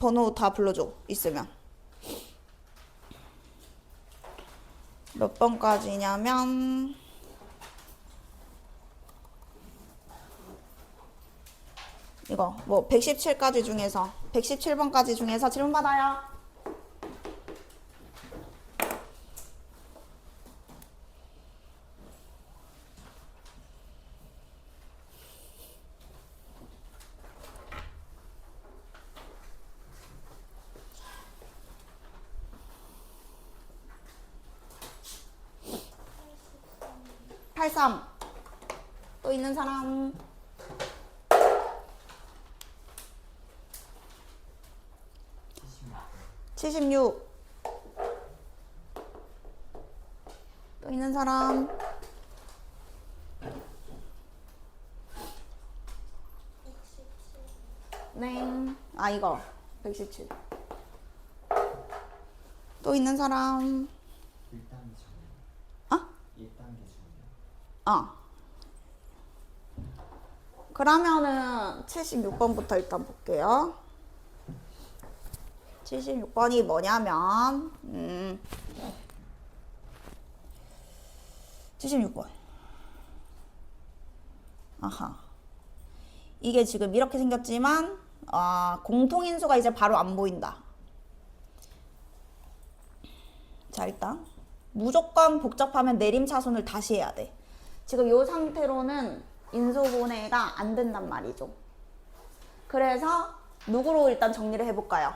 번호 다 불러줘, 있으면. 몇 번까지냐면 이거 뭐 117까지 중에서 117번까지 중에서 질문 받아요. 83. 또 있는 사람. 76. 또 있는 사람. 네. 아, 이거 117. 또 있는 사람. 1단계 중이요. 어? 1단계 중이요. 어. 그러면은 76번부터 일단 볼게요. 76번이 뭐냐면 76번. 아하. 이게 지금 이렇게 생겼지만 공통인수가 이제 바로 안 보인다. 자, 일단 무조건 복잡하면 내림차순을 다시 해야 돼. 지금 이 상태로는 인수분해가 안 된단 말이죠. 그래서 누구로 일단 정리를 해볼까요?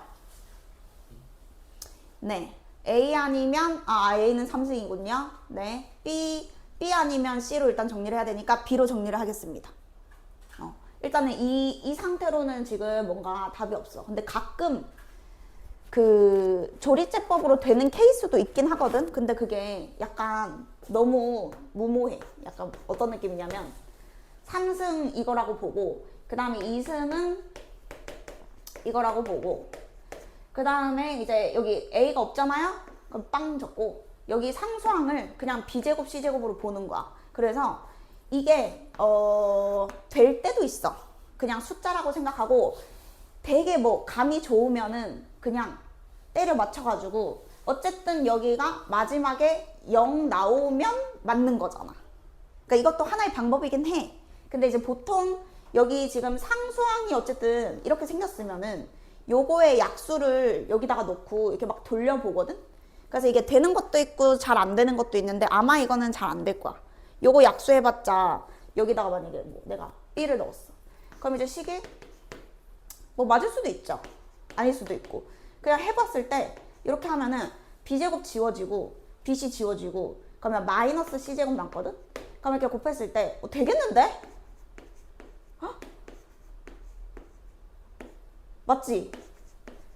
네, A 아니면 A는 3승이군요. 네, B 아니면 C로 일단 정리를 해야 되니까 B로 정리를 하겠습니다. 일단은 이 상태로는 지금 뭔가 답이 없어. 근데 가끔 그 조리제법으로 되는 케이스도 있긴 하거든. 근데 그게 약간 너무 무모해. 약간 어떤 느낌이냐면 3승 이거라고 보고 그 다음에 2승은 이거라고 보고 그 다음에 이제 여기 A가 없잖아요? 그럼 빵 적고 여기 상수항을 그냥 B제곱 C제곱으로 보는 거야. 그래서 이게 될 때도 있어. 그냥 숫자라고 생각하고 되게 뭐 감이 좋으면은 그냥 때려 맞춰가지고 어쨌든 여기가 마지막에 0 나오면 맞는 거잖아. 그러니까 이것도 하나의 방법이긴 해. 근데 이제 보통 여기 지금 상수항이 어쨌든 이렇게 생겼으면은 요거의 약수를 여기다가 놓고 이렇게 막 돌려보거든? 그래서 이게 되는 것도 있고 잘 안 되는 것도 있는데 아마 이거는 잘 안 될 거야. 요거 약수해봤자 여기다가 만약에 뭐 내가 B를 넣었어. 그럼 이제 식이 뭐 맞을 수도 있죠. 아닐 수도 있고. 그냥 해봤을 때 이렇게 하면은 B제곱 지워지고 BC 지워지고 그러면 마이너스 C제곱 남거든? 그럼 이렇게 곱했을 때 되겠는데? 어? 맞지?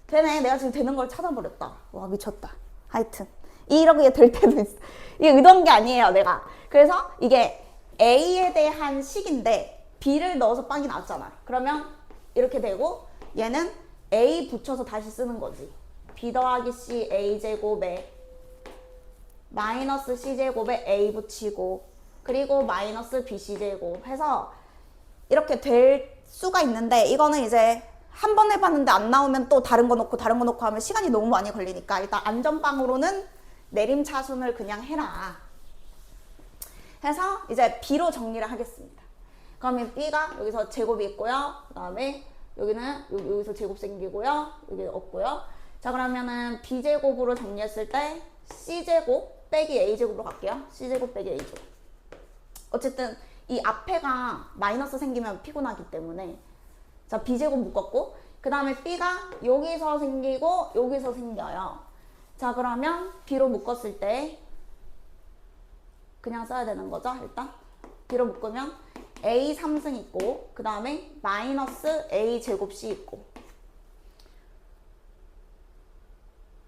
되네. 내가 지금 되는 걸 찾아버렸다. 와, 미쳤다. 하여튼 이렇게 될 때도 있어. 이게 의도한 게 아니에요, 내가. 그래서 이게 A에 대한 식인데 B를 넣어서 빵이 나왔잖아. 그러면 이렇게 되고 얘는 A 붙여서 다시 쓰는 거지. B 더하기 C A제곱에 마이너스 C제곱에 A 붙이고 그리고 마이너스 BC제곱 해서 이렇게 될 수가 있는데 이거는 이제 한 번 해봤는데 안 나오면 또 다른 거 넣고 다른 거 넣고 하면 시간이 너무 많이 걸리니까 일단 안전빵으로는 내림차순을 그냥 해라. 해서 이제 B로 정리를 하겠습니다. 그러면 B가 여기서 제곱이 있고요. 그 다음에 여기는 여기서 제곱 생기고요. 여기 없고요. 자, 그러면은 B제곱으로 정리했을 때 C제곱 빼기 A제곱으로 갈게요. C제곱 빼기 A제곱. 어쨌든 이 앞에가 마이너스 생기면 피곤하기 때문에 자, B제곱 묶었고 그 다음에 B가 여기서 생기고 여기서 생겨요. 자, 그러면 B로 묶었을 때 그냥 써야 되는 거죠. 일단 B로 묶으면 A 3승 있고 그 다음에 마이너스 A 제곱 C 있고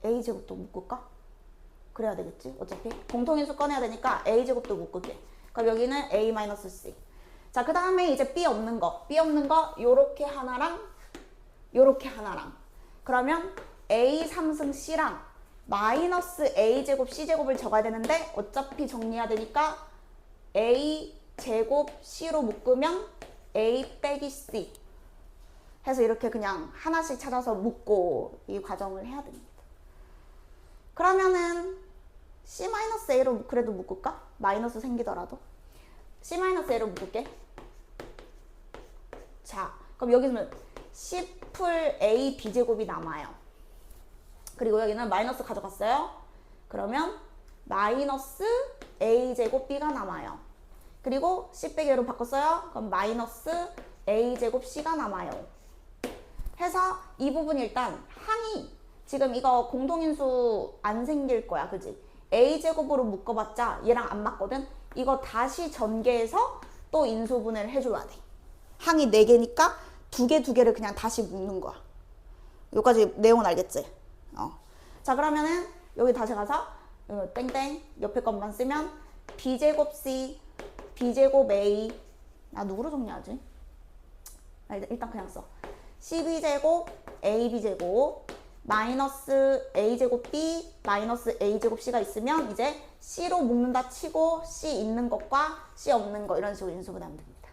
A 제곱도 묶을까? 그래야 되겠지. 어차피 공통인수 꺼내야 되니까 A 제곱도 묶을게. 그럼 여기는 A 마이너스 C. 자, 그 다음에 이제 B 없는 거 요렇게 하나랑 요렇게 하나랑 그러면 A 3승 C랑 마이너스 A 제곱 C 제곱을 적어야 되는데 어차피 정리해야 되니까 A 제곱 C로 묶으면 A 빼기 C 해서 이렇게 그냥 하나씩 찾아서 묶고 이 과정을 해야 됩니다. 그러면은 C-A로 그래도 묶을까? 마이너스 생기더라도 C-A로 묶을게. 자, 그럼 여기는 C풀 A B제곱이 남아요. 그리고 여기는 마이너스 가져갔어요. 그러면 마이너스 A제곱 B가 남아요. 그리고 C 빼기 A로 바꿨어요. 그럼 마이너스 A제곱 C가 남아요. 해서 이 부분 일단 항이 지금 이거 공동인수 안 생길 거야. 그지? A제곱으로 묶어봤자 얘랑 안 맞거든? 이거 다시 전개해서 또 인수분해를 해줘야 돼. 항이 4개니까 2개를 그냥 다시 묶는 거야. 여기까지 내용은 알겠지? 자, 그러면은 여기 다시 가서 땡땡 옆에 것만 쓰면 B제곱 C, B제곱 A. 나 누구로 정리하지? 일단 그냥 써. CB제곱 AB제곱 마이너스 A제곱 B 마이너스 A제곱 C가 있으면 이제 C로 묶는다 치고 C 있는 것과 C 없는 거 이런 식으로 인수분해하면 됩니다.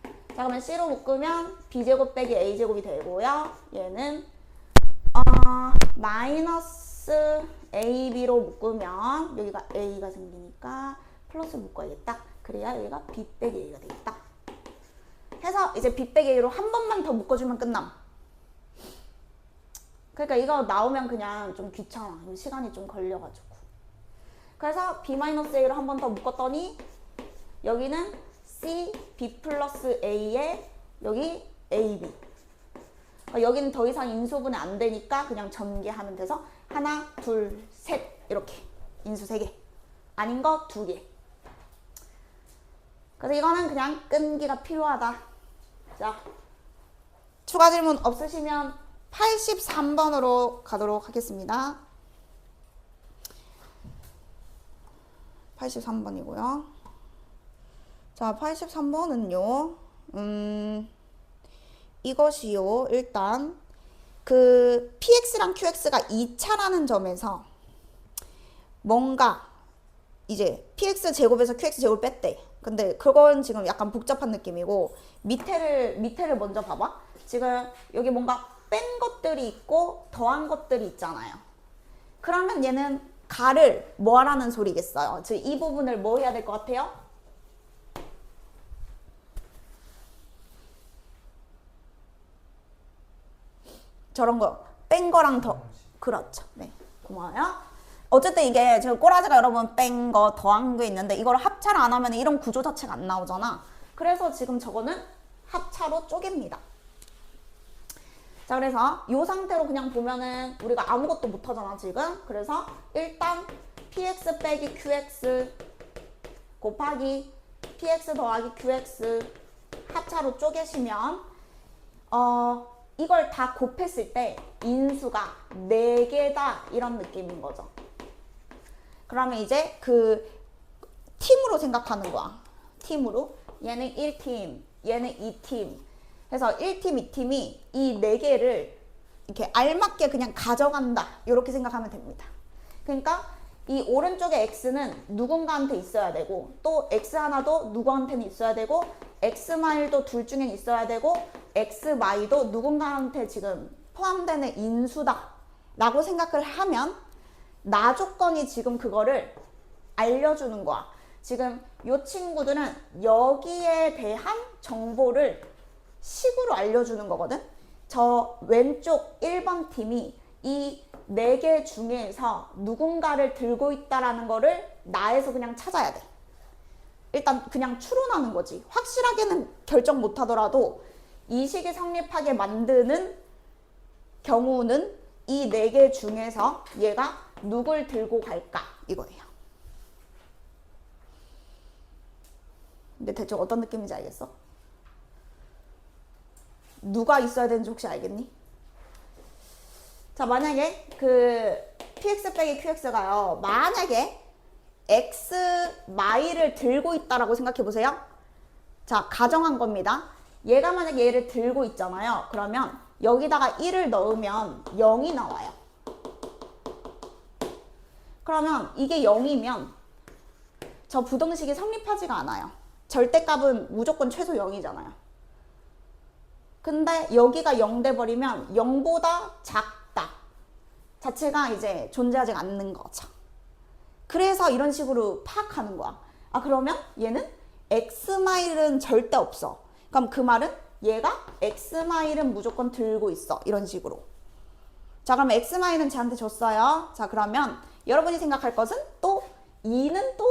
자, 그러면 C로 묶으면 B제곱 빼기 A제곱이 되고요. 얘는 마이너스 AB로 묶으면 여기가 A가 생기니까 플러스 묶어야겠다. 그래야 여기가 B 빼기 A가 되겠다. 해서 이제 B 빼기 A로 한 번만 더 묶어주면 끝남. 그러니까 이거 나오면 그냥 좀 귀찮아. 시간이 좀 걸려가지고. 그래서 B-A로 한 번 더 묶었더니 여기는 C, B 플러스 A에 여기 AB. 여기는 더 이상 인수분해 안 되니까 그냥 전개하면 돼서 하나, 둘, 셋 이렇게 인수 3개. 아닌 거 2개. 그래서 이거는 그냥 끈기가 필요하다. 자, 추가 질문 없으시면 83번으로 가도록 하겠습니다. 83번이고요. 자, 83번은요. 이것이요. 일단 그 PX랑 QX가 2차라는 점에서 뭔가 이제 PX 제곱에서 QX 제곱을 뺐대. 근데 그건 지금 약간 복잡한 느낌이고 밑에를 먼저 봐봐. 지금 여기 뭔가 뺀 것들이 있고 더한 것들이 있잖아요. 그러면 얘는 가를 뭐 하라는 소리겠어요? 즉 이 부분을 뭐 해야 될 것 같아요? 저런 거 뺀 거랑 더 그렇죠. 네, 고마워요. 어쨌든 이게 지금 꼬라지가 여러분 뺀 거 더한 게 있는데 이걸 합차를 안 하면 이런 구조 자체가 안 나오잖아. 그래서 지금 저거는 합차로 쪼갭니다. 자, 그래서 이 상태로 그냥 보면은 우리가 아무것도 못 하잖아 지금. 그래서 일단 PX 빼기 QX 곱하기 PX 더하기 QX 합차로 쪼개시면 이걸 다 곱했을 때 인수가 4개다 이런 느낌인 거죠. 그러면 이제 그 팀으로 생각하는 거야. 팀으로. 얘는 1팀, 얘는 2팀. 그래서 1팀, 2팀이 이 4개를 이렇게 알맞게 그냥 가져간다. 이렇게 생각하면 됩니다. 그러니까 이 오른쪽에 X는 누군가한테 있어야 되고 또 X 하나도 누구한테는 있어야 되고 X 마일도 둘 중에 있어야 되고 X 마이도 누군가한테 지금 포함되는 인수다 라고 생각을 하면 나 조건이 지금 그거를 알려주는 거야. 지금 이 친구들은 여기에 대한 정보를 식으로 알려주는 거거든. 저 왼쪽 1번 팀이 이 4개 중에서 누군가를 들고 있다라는 거를 나에서 그냥 찾아야 돼. 일단 그냥 추론하는 거지. 확실하게는 결정 못 하더라도 이 식이 성립하게 만드는 경우는 이 4개 중에서 얘가 누굴 들고 갈까 이거예요. 근데 대충 어떤 느낌인지 알겠어? 누가 있어야 되는지 혹시 알겠니? 자, 만약에 그 PX 빼기 QX가요. 만약에 X 마이를 들고 있다라고 생각해 보세요. 자, 가정한 겁니다. 얘가 만약에 얘를 들고 있잖아요. 그러면 여기다가 1을 넣으면 0이 나와요. 그러면 이게 0이면 저 부등식이 성립하지가 않아요. 절대값은 무조건 최소 0이잖아요. 근데 여기가 0 돼버리면 0보다 작다 자체가 이제 존재하지 않는 거죠. 그래서 이런 식으로 파악하는 거야. 아 그러면 얘는 X마일은 절대 없어. 그럼 그 말은 얘가 X마일은 무조건 들고 있어. 이런 식으로. 자 그럼 X마일은 쟤한테 줬어요. 자 그러면 여러분이 생각할 것은 또 2는 또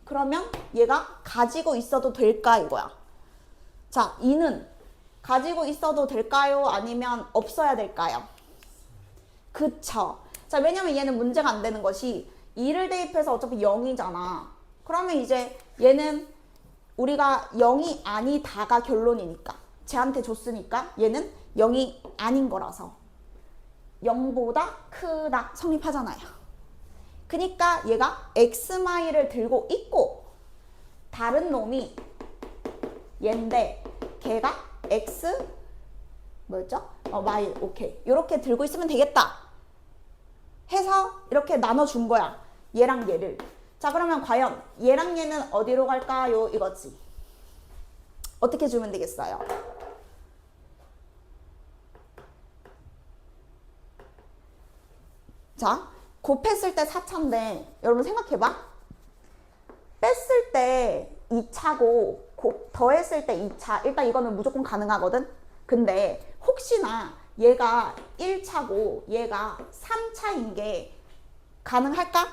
그러면 얘가 가지고 있어도 될까 이거야. 자 2는 가지고 있어도 될까요? 아니면 없어야 될까요? 그쵸. 자 왜냐면 얘는 문제가 안 되는 것이 2를 대입해서 어차피 0이잖아. 그러면 이제 얘는 우리가 0이 아니다가 결론이니까 쟤한테 줬으니까 얘는 0이 아닌 거라서 0보다 크다 성립하잖아요. 그러니까 얘가 X마일을 들고 있고 다른 놈이 얘인데 걔가 X 뭐였죠? 마일 오케이 이렇게 들고 있으면 되겠다 해서 이렇게 나눠준 거야. 얘랑 얘를. 자 그러면 과연 얘랑 얘는 어디로 갈까요? 이거지. 어떻게 주면 되겠어요? 자 곱했을 때 4차인데 여러분 생각해봐. 뺐을 때 2차고 더했을 때 2차. 일단 이거는 무조건 가능하거든. 근데 혹시나 얘가 1차고 얘가 3차인 게 가능할까?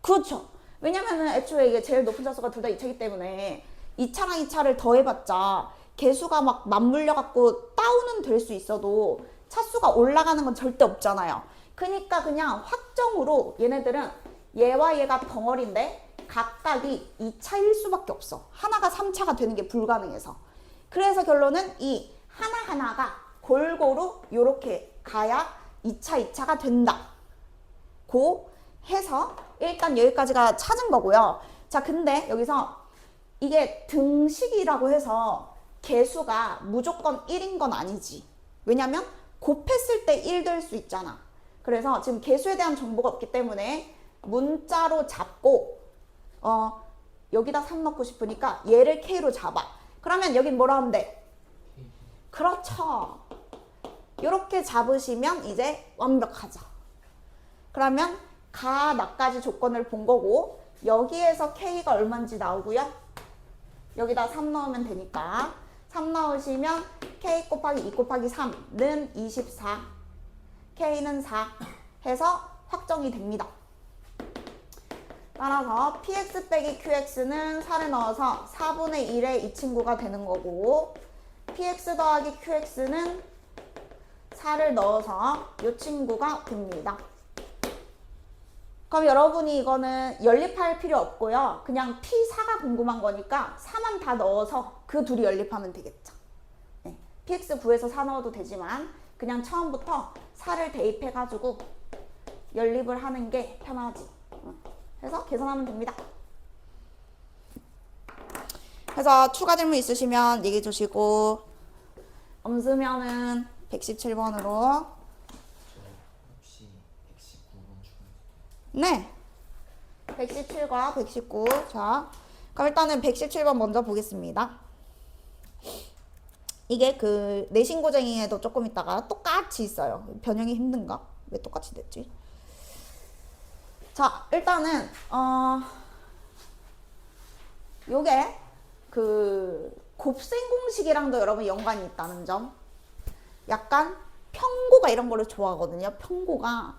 그렇죠. 왜냐면은 애초에 이게 제일 높은 차수가 둘 다 2차이기 때문에 2차랑 2차를 더해봤자 개수가 막 맞물려 갖고 다운은 될 수 있어도 차수가 올라가는 건 절대 없잖아요. 그러니까 그냥 확정으로 얘네들은 얘와 얘가 덩어리인데 각각이 2차일 수밖에 없어. 하나가 3차가 되는 게 불가능해서. 그래서 결론은 이 하나하나가 골고루 요렇게 가야 2차, 2차가 된다. 고 해서 일단 여기까지가 찾은 거고요. 자, 근데 여기서 이게 등식이라고 해서 개수가 무조건 1인 건 아니지. 왜냐면 곱했을 때 1 될 수 있잖아. 그래서 지금 개수에 대한 정보가 없기 때문에 문자로 잡고 여기다 3 넣고 싶으니까 얘를 K로 잡아. 그러면 여긴 뭐라 하면 돼? 그렇죠. 이렇게 잡으시면 이제 완벽하죠. 그러면 가, 나까지 조건을 본 거고 여기에서 K가 얼마인지 나오고요. 여기다 3 넣으면 되니까 3 넣으시면 K 곱하기 2 곱하기 3는 24 K는 4 해서 확정이 됩니다. 따라서 PX 빼기 QX는 4를 넣어서 4분의 1의 이 친구가 되는 거고 PX 더하기 QX는 4를 넣어서 이 친구가 됩니다. 그럼 여러분이 이거는 연립할 필요 없고요. 그냥 P4가 궁금한 거니까 4만 다 넣어서 그 둘이 연립하면 되겠죠. 네. PX 구해서 4 넣어도 되지만 그냥 처음부터 4를 대입해가지고 연립을 하는 게 편하지. 해서 계산하면 됩니다. 그래서 추가 질문 있으시면 얘기해 주시고 없으면은 117번으로 혹시 119번 중에 네 117과 119 자 그럼 일단은 117번 먼저 보겠습니다. 이게 그 내신고쟁이에도 조금 있다가 똑같이 있어요. 변형이 힘든가? 왜 똑같이 됐지? 자 일단은 요게 그 곱셈 공식이랑도 여러분 연관이 있다는 점. 약간 평고가 이런 거를 좋아하거든요. 평고가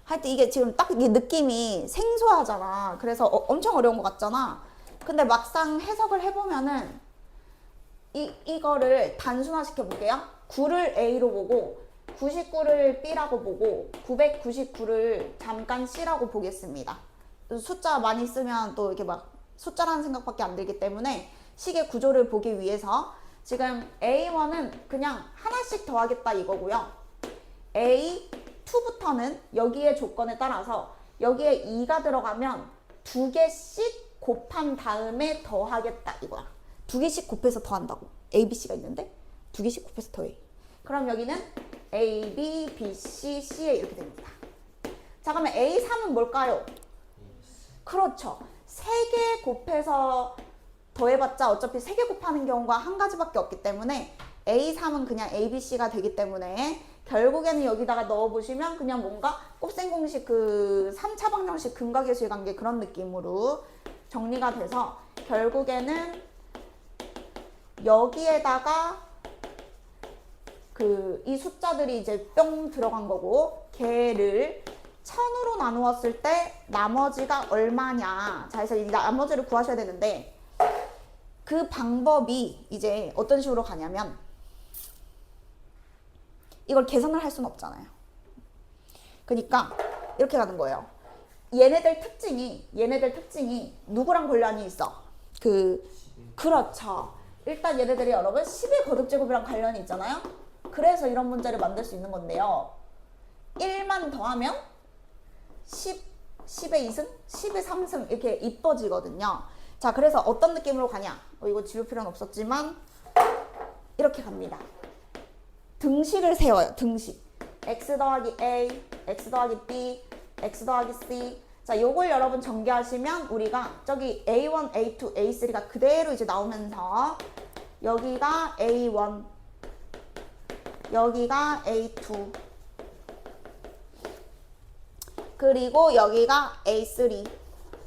하여튼 이게 지금 딱 이게 느낌이 생소하잖아. 그래서 엄청 어려운 것 같잖아. 근데 막상 해석을 해보면은 이거를 단순화시켜 볼게요. 9를 A로 보고 99를 B라고 보고 999를 잠깐 C라고 보겠습니다. 숫자 많이 쓰면 또 이렇게 막 숫자라는 생각밖에 안 들기 때문에 식의 구조를 보기 위해서 지금 A1은 그냥 하나씩 더하겠다 이거고요. A2부터는 여기에 조건에 따라서 여기에 2가 들어가면 2개씩 곱한 다음에 더하겠다 이거야. 2개씩 곱해서 더한다고. A, B, C가 있는데 2개씩 곱해서 더해. 그럼 여기는 A, B, B, C, C에 이렇게 됩니다. 자 그러면 A3은 뭘까요? 그렇죠. 3개 곱해서 더해봤자 어차피 3개 곱하는 경우가 한 가지밖에 없기 때문에 A3은 그냥 ABC가 되기 때문에 결국에는 여기다가 넣어보시면 그냥 뭔가 곱셈 공식 그 3차 방정식 근과계수의 관계 그런 느낌으로 정리가 돼서 결국에는 여기에다가 그 이 숫자들이 이제 뿅 들어간 거고 걔를 1000으로 나누었을 때 나머지가 얼마냐. 자, 그래서 이 나머지를 구하셔야 되는데 그 방법이 이제 어떤 식으로 가냐면 이걸 계산을 할 수는 없잖아요. 그러니까 이렇게 가는 거예요. 얘네들 특징이 누구랑 관련이 있어? 그렇죠. 일단 얘네들이 여러분 10의 거듭제곱이랑 관련이 있잖아요. 그래서 이런 문제를 만들 수 있는 건데요. 1만 더하면 10의 2승, 10의 3승 이렇게 이뻐지거든요. 자, 그래서 어떤 느낌으로 가냐? 이거 지울 필요는 없었지만 이렇게 갑니다. 등식을 세워요. 등식. x 더하기 a, x 더하기 b, x 더하기 c. 자, 요걸 여러분 전개하시면 우리가 저기 a1, a2, a3가 그대로 이제 나오면서 여기가 a1, 여기가 a2, 그리고 여기가 a3.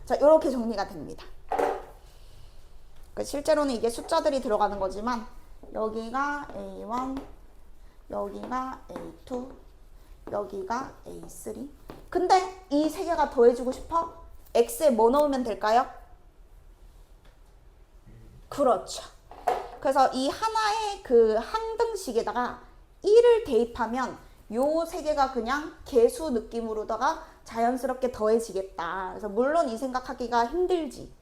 자, 요렇게 정리가 됩니다. 그러니까 실제로는 이게 숫자들이 들어가는 거지만 여기가 a1, 여기가 a2, 여기가 a3. 근데 이 세 개가 더해주고 싶어? x에 뭐 넣으면 될까요? 그렇죠. 그래서 이 하나의 그 항등식에다가 1을 대입하면 요 세 개가 그냥 개수 느낌으로다가 자연스럽게 더해지겠다. 그래서 물론 이 생각하기가 힘들지.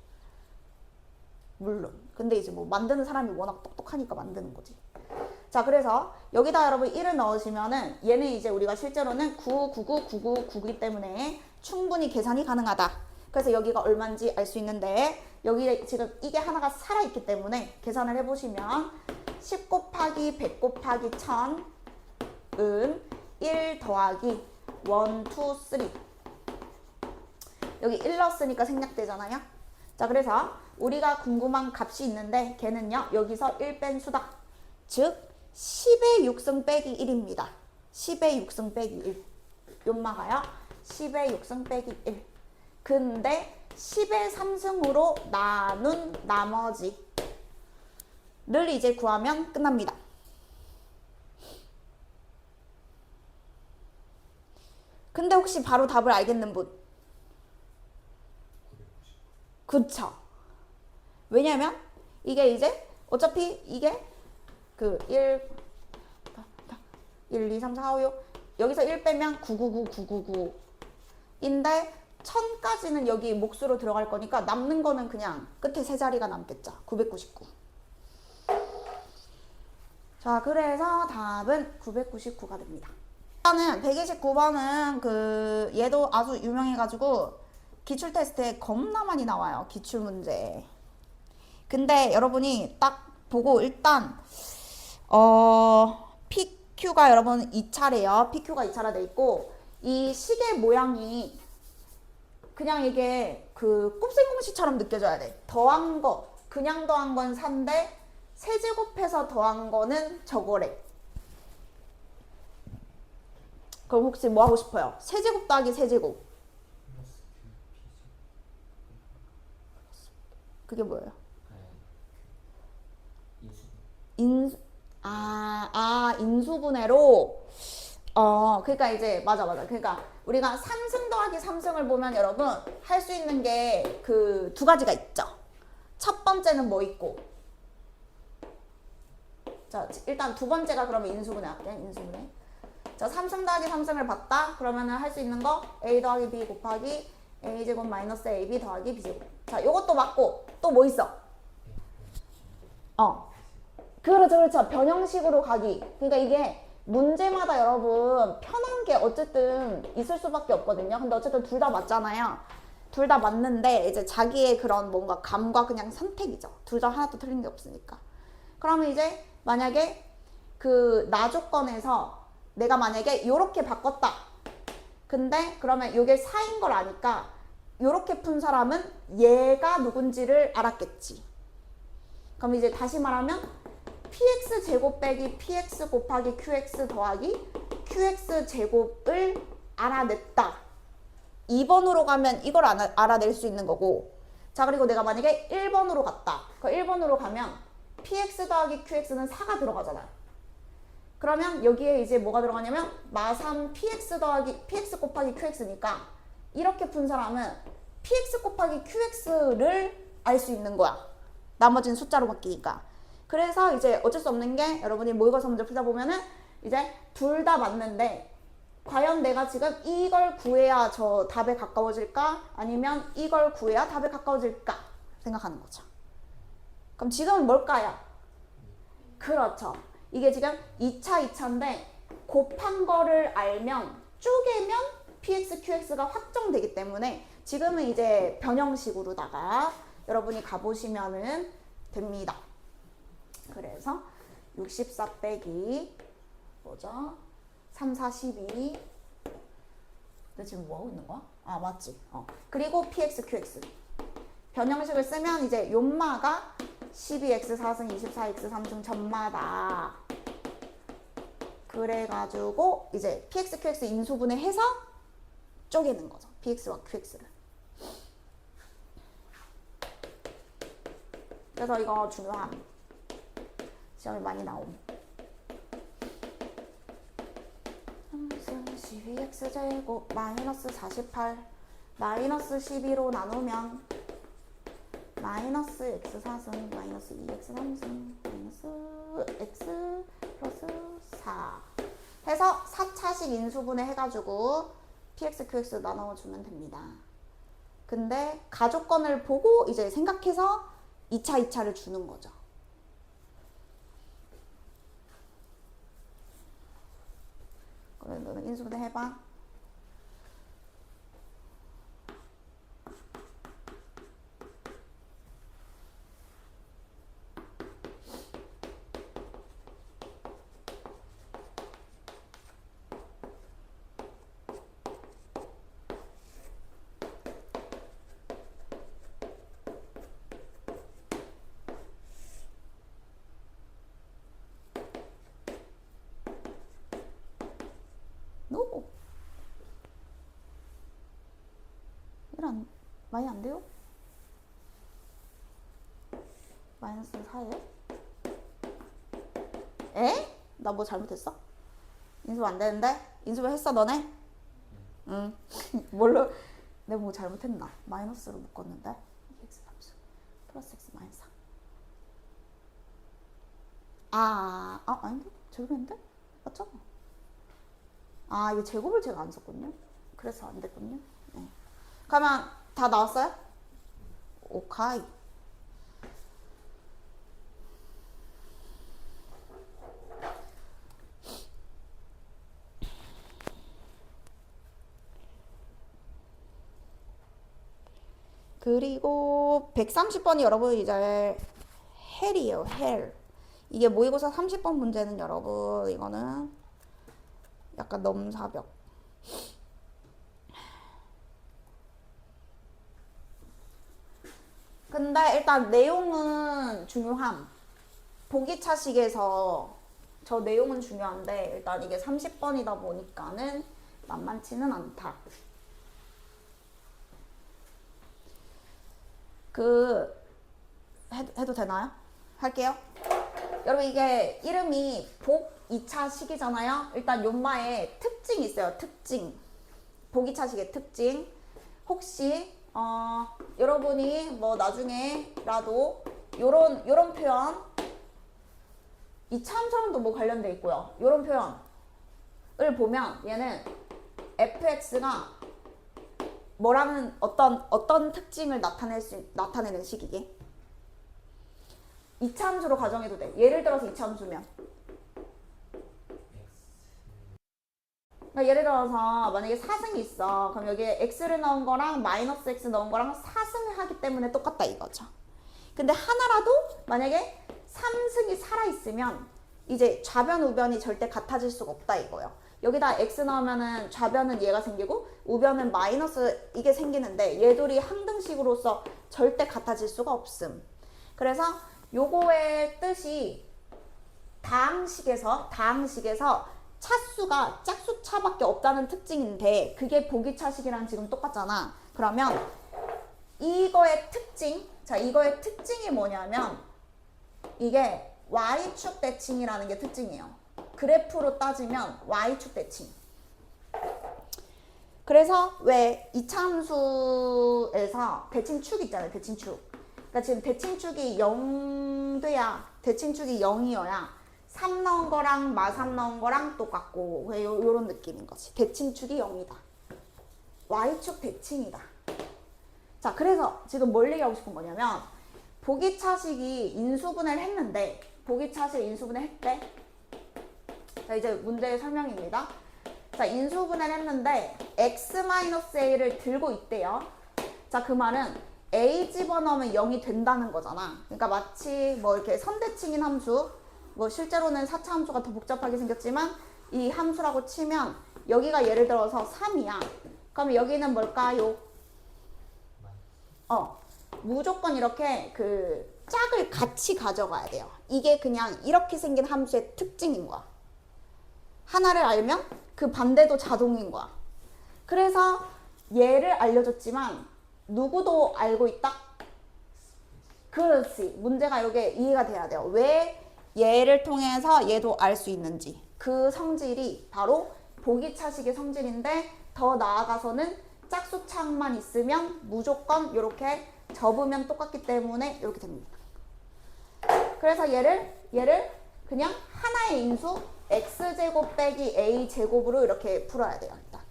물론. 근데 이제 뭐 만드는 사람이 워낙 똑똑하니까 만드는 거지. 자, 그래서 여기다 여러분 1을 넣으시면은 얘는 이제 우리가 실제로는 9999999이기 때문에 충분히 계산이 가능하다. 그래서 여기가 얼마인지 알 수 있는데 여기 지금 이게 하나가 살아있기 때문에 계산을 해보시면 10 곱하기 100 곱하기 1000은 1 더하기 1, 2, 3. 여기 1 넣었으니까 생략되잖아요. 자, 그래서 우리가 궁금한 값이 있는데 걔는요 여기서 1 뺀 수다. 즉 10의 6승 빼기 1입니다. 10의 6승 빼기 1. 요마가요 10의 6승 빼기 1. 근데 10의 3승으로 나눈 나머지를 이제 구하면 끝납니다. 근데 혹시 바로 답을 알겠는 분? 그쵸? 왜냐면 이게 이제 어차피 이게 그 1, 2, 3, 4, 5, 6 여기서 1 빼면 999999인데 1000까지는 여기 몫으로 들어갈 거니까 남는 거는 그냥 끝에 세 자리가 남겠죠. 999. 자, 그래서 답은 999가 됩니다. 일단은 129번은 그 얘도 아주 유명해가지고 기출 테스트에 겁나 많이 나와요. 기출 문제. 근데 여러분이 딱 보고 일단 PQ가 여러분 2차래요. PQ가 2차라 돼 있고 이 시계 모양이 그냥 이게 그 곱셈공식처럼 느껴져야 돼. 더한 거, 그냥 더한 건 4인데 세제곱해서 더한 거는 저거래. 그럼 혹시 뭐 하고 싶어요? 세제곱 더하기 세제곱. 그게 뭐예요? 인수분해로. 그러니까 이제 맞아. 그러니까 우리가 3승 더하기 3승을 보면 여러분 할 수 있는 게 그 두 가지가 있죠. 첫 번째는 뭐 있고. 자, 일단 두 번째가 그러면 인수분해 할게. 인수분해. 자, 3승 더하기 3승을 봤다. 그러면은 할 수 있는 거 a 더하기 b 곱하기 a제곱 마이너스 ab 더하기 b제곱. 자, 요것도 맞고 또 뭐 있어? 그렇죠. 변형식으로 가기. 그러니까 이게 문제마다 여러분 편한 게 어쨌든 있을 수밖에 없거든요. 근데 어쨌든 둘 다 맞잖아요. 둘 다 맞는데 이제 자기의 그런 뭔가 감과 그냥 선택이죠. 둘 다 하나도 틀린 게 없으니까. 그러면 이제 만약에 그 나 조건에서 내가 만약에 요렇게 바꿨다. 근데 그러면 요게 4인 걸 아니까 요렇게 푼 사람은 얘가 누군지를 알았겠지. 그럼 이제 다시 말하면 px 제곱 빼기 px 곱하기 qx 더하기 qx 제곱을 알아냈다. 2번으로 가면 이걸 알아낼 수 있는 거고, 자 그리고 내가 만약에 1번으로 갔다. 그 1번으로 가면 px 더하기 qx는 4가 들어가잖아요. 그러면 여기에 이제 뭐가 들어가냐면 마삼 px 더하기 px 곱하기 qx니까 이렇게 푼 사람은 px 곱하기 qx를 알 수 있는 거야. 나머지는 숫자로 바뀌니까. 그래서 이제 어쩔 수 없는 게 여러분이 모의고사 문제 풀다 보면은 이제 둘 다 맞는데 과연 내가 지금 이걸 구해야 저 답에 가까워질까? 아니면 이걸 구해야 답에 가까워질까? 생각하는 거죠. 그럼 지금은 뭘까요? 그렇죠. 이게 지금 2차, 2차인데 곱한 거를 알면 쪼개면 px, qx가 확정되기 때문에 지금은 이제 변형식으로다가 여러분이 가보시면은 됩니다. 그래서 64 빼기 뭐죠? 3, 4, 12. 너 지금 뭐 하고 있는 거야? 아 맞지? 그리고 px, qx. 변형식을 쓰면 이제 요마가 12x 4승 24x 3승 전마다. 그래가지고 이제 px, qx 인수분해 해서 쪼개는 거죠. px와 qx를. 그래서 이거 중요함. 시험에 많이 나옴. 3승 12x 제곱 마이너스 48 마이너스 12로 나누면 마이너스 x 4승 마이너스 2x 3승 마이너스 x 플러스 4 해서 4차식 인수분해 해가지고 px, qx 나눠주면 됩니다. 근데 가족권을 보고 이제 생각해서 2차, 2차를 주는 거죠. 그럼 너는 인수분해 해봐. 노. 이런 많이 안 돼요? 마이너스 4예요? 에? 나 뭐 잘못했어? 인수분 안 되는데? 인수분 했어 너네? 응. 뭘로? 내가 뭐 잘못했나? 마이너스로 묶었는데? x 3승 플러스 x 마이너스 4. 아닌데? 제곱인데? 맞잖아. 아, 이게 제곱을 제가 안 썼군요. 그래서 안 됐군요. 네. 그러면 다 나왔어요? 오카이. 그리고 130번이 여러분 이제 헬이에요. 헬. 이게 모의고사 30번 문제는 여러분 이거는 약간 넘사벽. 근데 일단 내용은 중요함. 보기차식에서 저 내용은 중요한데 일단 이게 30번이다 보니까는 만만치는 않다. 해도 되나요? 할게요. 여러분 이게 이름이 복 2차 식이잖아요. 일단 요마에 특징이 있어요. 특징. 보기차식의 특징. 혹시 여러분이 뭐 나중에라도 요런 표현 2차 함수랑도 뭐 관련돼 있고요. 요런 표현을 보면 얘는 fx가 뭐라는 어떤 특징을 나타내는 식이게 2차 함수로 가정해도 돼. 예를 들어서 2차 함수면 그러니까 예를 들어서 만약에 4승이 있어. 그럼 여기에 x를 넣은 거랑 마이너스 x 넣은 거랑 4승을 하기 때문에 똑같다 이거죠. 근데 하나라도 만약에 3승이 살아있으면 이제 좌변 우변이 절대 같아질 수가 없다 이거예요. 여기다 x 넣으면은 좌변은 얘가 생기고 우변은 마이너스 이게 생기는데 얘들이 항등식으로서 절대 같아질 수가 없음. 그래서 요거의 뜻이 다항식에서 차수가 짝수차밖에 없다는 특징인데 그게 보기차식이랑 지금 똑같잖아. 그러면 이거의 특징, 자 이거의 특징이 뭐냐면 이게 y축 대칭이라는 게 특징이에요. 그래프로 따지면 y축 대칭. 그래서 왜 이차함수에서 대칭축 있잖아요. 대칭축. 그러니까 지금 대칭축이 0이어야 3 넣은 거랑 마3 넣은 거랑 똑같고 요런 느낌인 거지. 대칭축이 0이다. y축 대칭이다. 자, 그래서 지금 뭘 얘기하고 싶은 거냐면 보기차식이 인수분해를 했는데 보기차식 인수분해 했대. 자, 이제 문제의 설명입니다. 자, 인수분해를 했는데 x-a를 들고 있대요. 자, 그 말은 a 집어넣으면 0이 된다는 거잖아. 그러니까 마치 뭐 이렇게 선대칭인 함수, 뭐 실제로는 4차 함수가 더 복잡하게 생겼지만 이 함수라고 치면 여기가 예를 들어서 3이야. 그럼 여기는 뭘까요? 무조건 이렇게 그 짝을 같이 가져가야 돼요. 이게 그냥 이렇게 생긴 함수의 특징인 거야. 하나를 알면 그 반대도 자동인 거야. 그래서 얘를 알려줬지만 누구도 알고 있다? 그렇지. 문제가 이게 이해가 돼야 돼요. 왜 얘를 통해서 얘도 알 수 있는지. 그 성질이 바로 보기차식의 성질인데 더 나아가서는 짝수창만 있으면 무조건 이렇게 접으면 똑같기 때문에 이렇게 됩니다. 그래서 얘를 그냥 하나의 인수 x제곱 빼기 a제곱으로 이렇게 풀어야 돼요. 일단.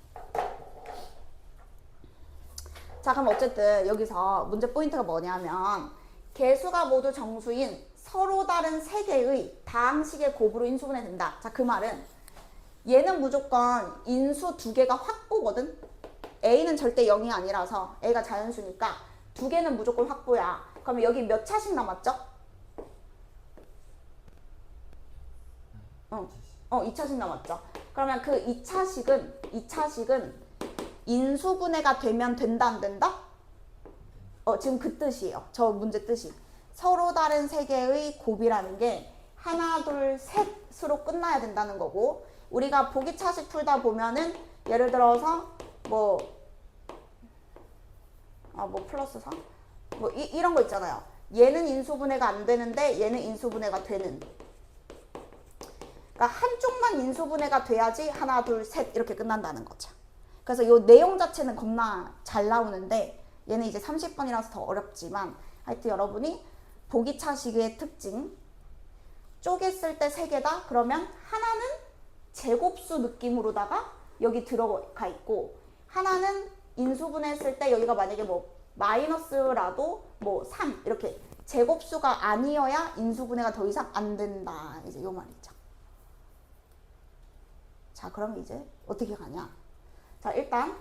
자, 그럼 어쨌든 여기서 문제 포인트가 뭐냐면 개수가 모두 정수인 서로 다른 세 개의 다항식의 곱으로 인수분해 된다. 자, 그 말은 얘는 무조건 인수 두 개가 확보거든. a는 절대 0이 아니라서 a가 자연수니까 두 개는 무조건 확보야. 그러면 여기 몇 차씩 남았죠? 2차씩 남았죠. 그러면 그 2차식은 인수분해가 되면 된다 안 된다? 지금 그 뜻이에요. 저 문제 뜻이. 서로 다른 세 개의 곱이라는 게 하나, 둘, 셋으로 끝나야 된다는 거고 우리가 보기차식 풀다 보면은 예를 들어서 뭐 플러스 3? 이런 거 있잖아요. 얘는 인수분해가 안 되는데 얘는 인수분해가 되는. 그러니까 한쪽만 인수분해가 돼야지 하나, 둘, 셋 이렇게 끝난다는 거죠. 그래서 이 내용 자체는 겁나 잘 나오는데 얘는 이제 30번이라서 더 어렵지만 하여튼 여러분이 보기차식의 특징 쪼갰을 때 3개다? 그러면 하나는 제곱수 느낌으로다가 여기 들어가 있고 하나는 인수분해했을 때 여기가 만약에 뭐 마이너스라도 뭐 3 이렇게 제곱수가 아니어야 인수분해가 더 이상 안 된다. 이제 요 말이죠. 자, 그럼 이제 어떻게 가냐? 자, 일단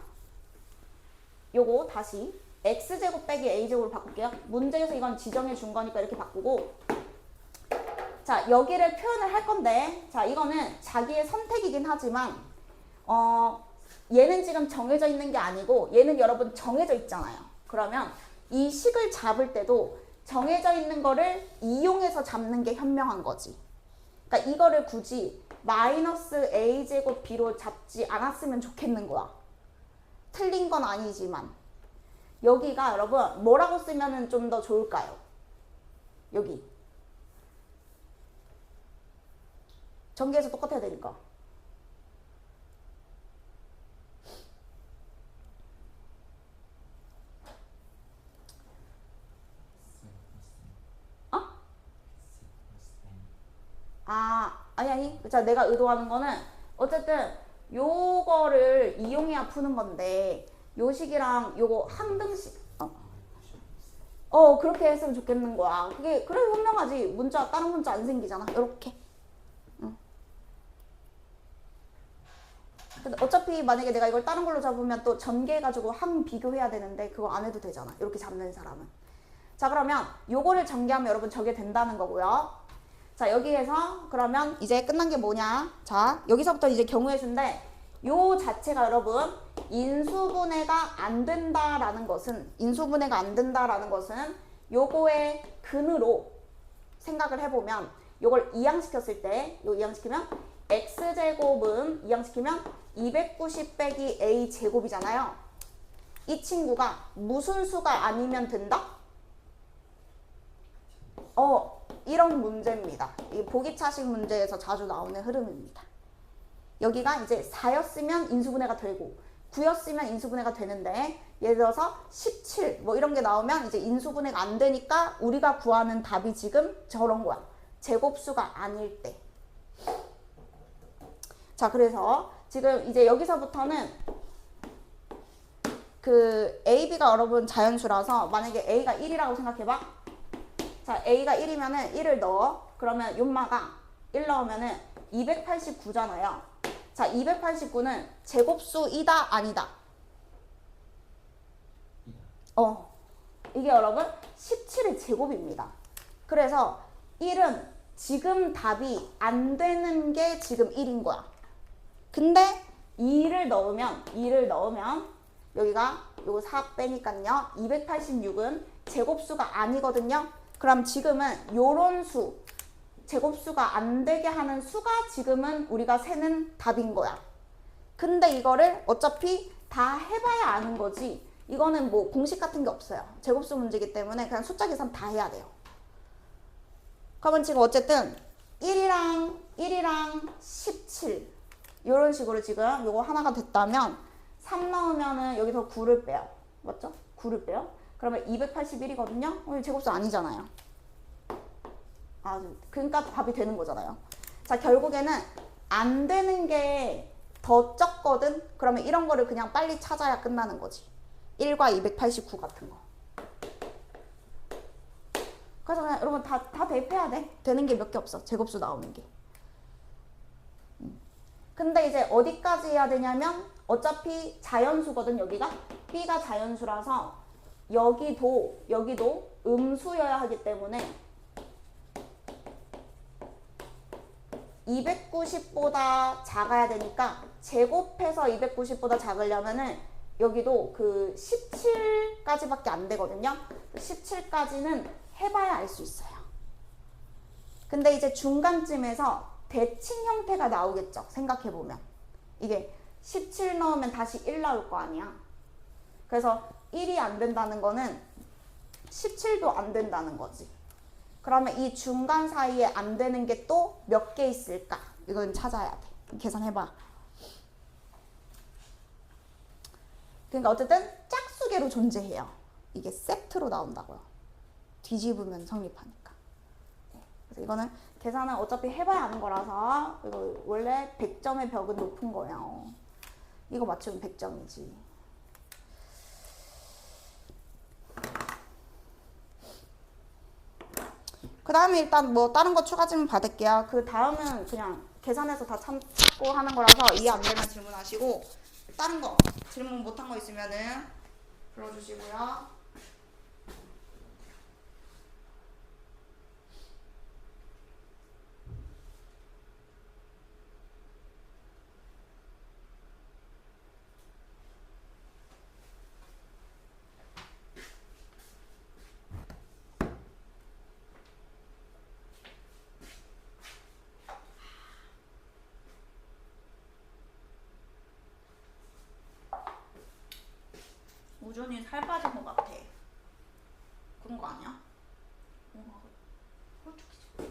요거 다시 x제곱 빼기 a제곱으로 바꿀게요. 문제에서 이건 지정해 준 거니까 이렇게 바꾸고 자, 여기를 표현을 할 건데 자, 이거는 자기의 선택이긴 하지만 얘는 지금 정해져 있는 게 아니고 얘는 여러분 정해져 있잖아요. 그러면 이 식을 잡을 때도 정해져 있는 거를 이용해서 잡는 게 현명한 거지. 그러니까 이거를 굳이 마이너스 a제곱 b로 잡지 않았으면 좋겠는 거야. 틀린 건 아니지만 여기가 여러분 뭐라고 쓰면 좀 더 좋을까요? 여기 전개해서 똑같아야 되니까 아니 자, 내가 의도하는 거는 어쨌든 요거를 이용해야 푸는 건데 요 식이랑 요거 항등식 그렇게 했으면 좋겠는 거야. 그게 그래 현명하지. 문자 다른 문자 안 생기잖아. 요렇게. 근데 어차피 만약에 내가 이걸 다른 걸로 잡으면 또 전개해가지고 항 비교해야 되는데 그거 안 해도 되잖아. 이렇게 잡는 사람은. 자, 그러면 요거를 전개하면 여러분 저게 된다는 거고요. 자, 여기에서 그러면 이제 끝난 게 뭐냐? 자, 여기서부터 이제 경우의 수인데 요 자체가 여러분 인수분해가 안 된다라는 것은 요거의 근으로 생각을 해보면 요걸 이항시켰을 때 요 이항시키면 x제곱은 이항시키면 290 빼기 a제곱이잖아요. 이 친구가 무슨 수가 아니면 된다? 이런 문제입니다. 이 보기차식 문제에서 자주 나오는 흐름입니다. 여기가 이제 4였으면 인수분해가 되고 9였으면 인수분해가 되는데 예를 들어서 17 뭐 이런 게 나오면 이제 인수분해가 안 되니까 우리가 구하는 답이 지금 저런 거야. 제곱수가 아닐 때. 자, 그래서 지금 이제 여기서부터는 그 A, B가 여러분 자연수라서 만약에 A가 1이라고 생각해봐. 자, A가 1이면은 1을 넣어. 그러면 윤마가 1 넣으면은 289잖아요. 자, 289는 제곱수이다, 아니다? 이게 여러분 17의 제곱입니다. 그래서 1은 지금 답이 안 되는 게 지금 1인 거야. 근데 2를 넣으면 여기가 요거 4 빼니까요. 286은 제곱수가 아니거든요. 그럼 지금은 요런 수, 제곱수가 안 되게 하는 수가 지금은 우리가 세는 답인 거야. 근데 이거를 어차피 다 해봐야 아는 거지. 이거는 뭐 공식 같은 게 없어요. 제곱수 문제이기 때문에 그냥 숫자 계산 다 해야 돼요. 그러면 지금 어쨌든 1이랑 17 이런 식으로 지금 요거 하나가 됐다면 3 넣으면은 여기서 9를 빼요. 맞죠? 9를 빼요. 그러면 281이거든요. 제곱수 아니잖아요. 그러니까 답이 되는 거잖아요. 자, 결국에는 안 되는 게 더 적거든. 그러면 이런 거를 그냥 빨리 찾아야 끝나는 거지. 1과 289 같은 거. 그래서 그냥 여러분 다 대입해야 돼. 되는 게 몇 개 없어. 제곱수 나오는 게. 근데 이제 어디까지 해야 되냐면 어차피 자연수거든, 여기가. B가 자연수라서 여기도 음수여야 하기 때문에 290보다 작아야 되니까 제곱해서 290보다 작으려면은 여기도 그 17까지밖에 안 되거든요. 17까지는 해봐야 알 수 있어요. 근데 이제 중간쯤에서 대칭 형태가 나오겠죠. 생각해보면. 이게 17 넣으면 다시 1 나올 거 아니야. 그래서 1이 안 된다는 거는 17도 안 된다는 거지. 그러면 이 중간 사이에 안 되는 게 또 몇 개 있을까? 이건 찾아야 돼. 계산해봐. 그러니까 어쨌든 짝수계로 존재해요. 이게 세트로 나온다고요. 뒤집으면 성립하니까. 그래서 이거는 계산은 어차피 해봐야 하는 거라서 이거 원래 100점의 벽은 높은 거예요. 이거 맞추면 100점이지. 그 다음에 일단 뭐 다른 거 추가 질문 받을게요. 그 다음은 그냥 계산해서 다 찾고 하는 거라서 이해 안 되면 질문하시고 다른 거 질문 못한 거 있으면은 불러주시고요. 우준이 살 빠진 것 같아. 그런 거 아니야? 뭔가 홀쭉해져.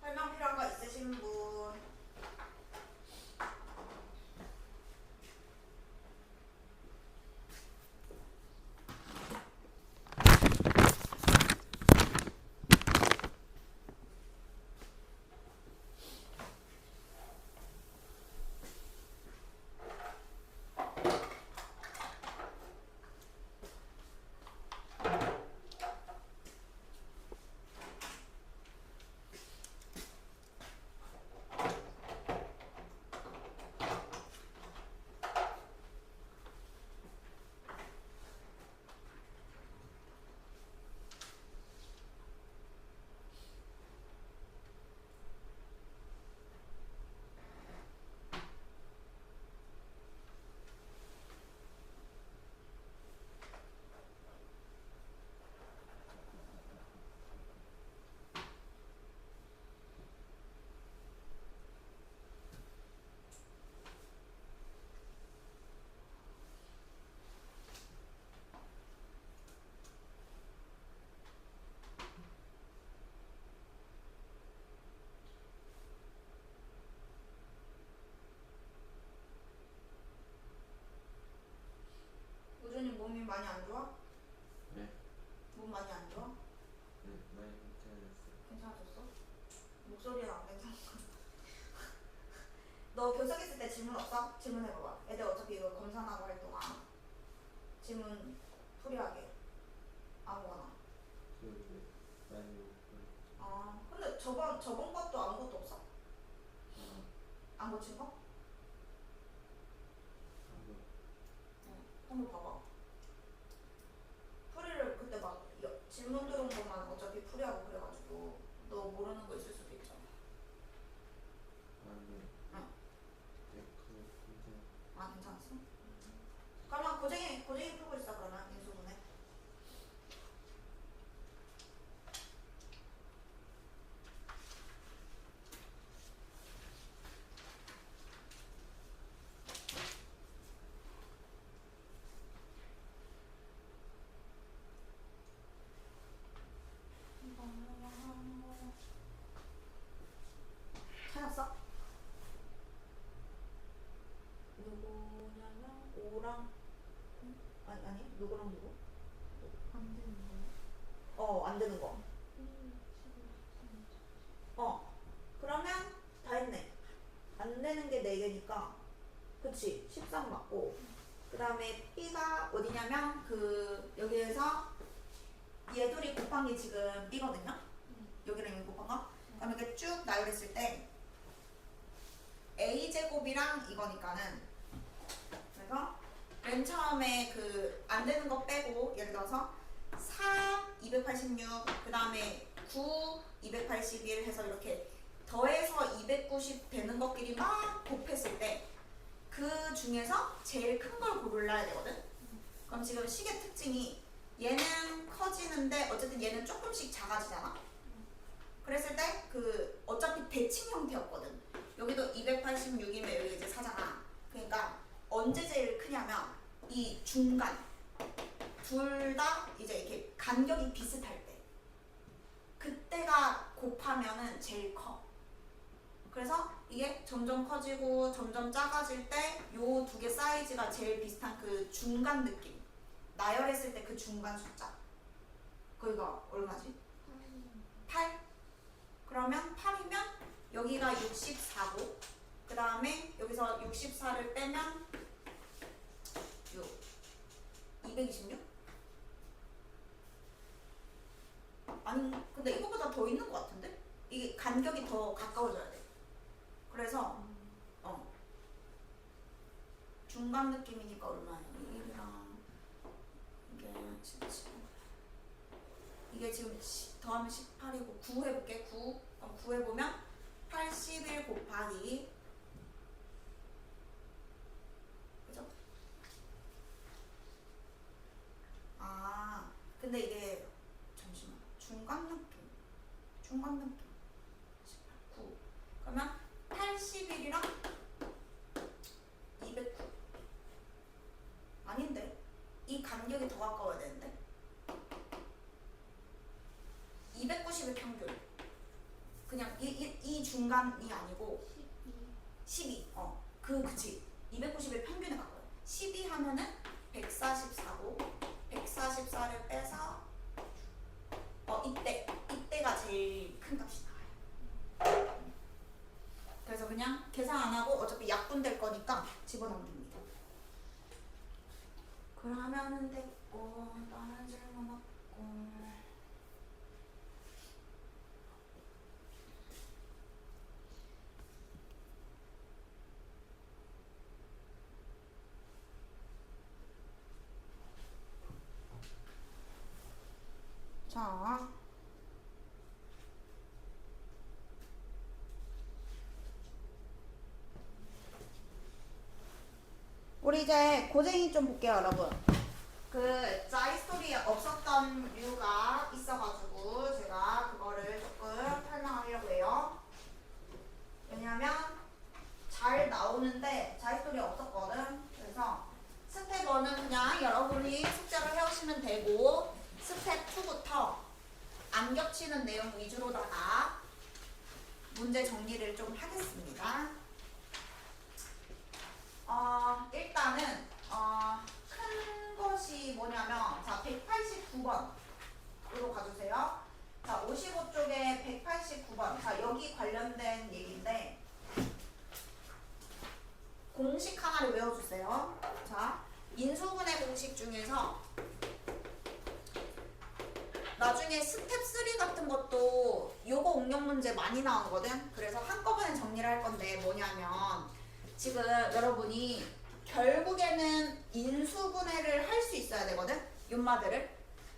설명 필요한 거 있으신 분? 몸이 많이 안 좋아? 네. 몸 많이 안 좋아? 네, 많이 괜찮았어요. 괜찮아졌어? 목소리는 안 괜찮아. 너 교석 있을 때 질문 없어? 질문해봐봐. 애들 어차피 이거 검사하고 할 동안 질문 풀이하게. 아무거나. 저 이제 많이 먹고. 아, 근데 저번 것도 아무것도 없어? 안 고친 거? 한번 응. 한번 봐봐. 풀이를 그때 막 질문 들어온 것만 어차피 풀이하고 그래가지고 너 모르는 거 있을 수도 있잖아. 네. 응. 네, 그거 괜찮아. 아, 괜찮았어? 그러면 고쟁이 풀고 있어, 그러면 인수분해. 찾았어? 누구냐면 오랑 아니 누구랑 누구? 안 되는 거예요? 안 되는 거. 그러면 다 했네. 안 되는 게 4개니까 그치 13 맞고 그 다음에 B가 어디냐면 여기에서 얘들이 곱한 게 지금 B거든요. 여기랑 여기 곱한 거. 그럼 이렇게 쭉 나열했을 때 A제곱이랑 이거니까는 그래서 맨 처음에 안 되는 거 빼고 예를 들어서 4, 286, 그 다음에 9, 281 해서 이렇게 더해서 290 되는 것끼리 막 곱했을 때 그 중에서 제일 큰 걸 골라야 되거든. 그럼 지금 식의 특징이 얘는 커지는데 어쨌든 얘는 조금씩 작아지잖아. 그랬을 때 어차피 대칭 형태였거든. 여기도 286이면 여기 이제 4잖아. 그러니까 언제 제일 크냐면 이 중간 둘 다 이제 이렇게 간격이 비슷할 때 그때가 곱하면은 제일 커. 그래서 이게 점점 커지고 점점 작아질 때 요 두 개 사이즈가 제일 비슷한 그 중간 느낌. 나열했을 때 그 중간 숫자. 거기가 얼마지? 8? 그러면 8이면 여기가 64고 그 다음에 여기서 64를 빼면 226? 아니 근데 이거보다 더 있는 것 같은데? 이게 간격이 더 가까워져야 돼. 그래서 중간 느낌이니까 얼마예요? 1이랑 이게 17 이게 지금 더하면 18이고 9 해볼게. 9 그럼 9 해보면 81 곱하기 그죠? 아 근데 이게 잠시만 중간 느낌 9 그러면 81이랑 209 아닌데 이 간격이 더 가까워야 되는데 290의 평균 그냥 이 중간이 아니고 12 그치 290의 평균에 가까워요. 12 하면은 144고 144를 빼서 이때가 제일 큰 값이 나와요. 그래서 그냥 계산 안 하고 어차피 약분될 거니까 집어넣으면 됩니다. 그러면은 됐고 다른 질문 없고 자 우리 이제 고쟁이 좀 볼게요 여러분. 자이스토리에 없었던 류가 있어가지고 제가 그거를 조금 설명하려고 해요. 왜냐면 잘 나오는데 자이스토리에 없었거든. 그래서 스텝 1은 그냥 여러분이 숙제를 해오시면 되고 스텝 2부터 안 겹치는 내용 위주로다가 문제 정리를 좀 하겠습니다. 일단은 큰 것이 뭐냐면 자 189번으로 가주세요. 자 55쪽에 189번. 자 여기 관련된 얘기인데 공식 하나를 외워주세요. 자 인수분해 공식 중에서 나중에 스텝 3 같은 것도 요거 응용 문제 많이 나오거든. 그래서 한꺼번에 정리를 할 건데 뭐냐면 지금 여러분이 결국에는 인수분해를 할 수 있어야 되거든. 윤마들을.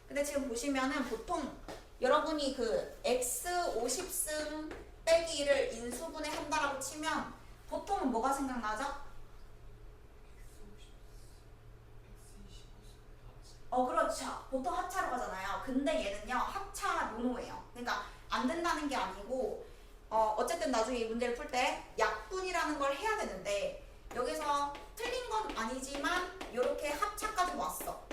근데 지금 보시면은 보통 여러분이 그 x 50승 빼기 1을 인수분해 한다라고 치면 보통은 뭐가 생각나죠? 그렇죠. 보통 합차로 가잖아요. 근데 얘는요, 합차 노노예요. 그러니까 안 된다는 게 아니고, 어쨌든 나중에 이 문제를 풀 때 약분이라는 걸 해야 되는데, 여기서 틀린 건 아니지만, 이렇게 합차까지 왔어.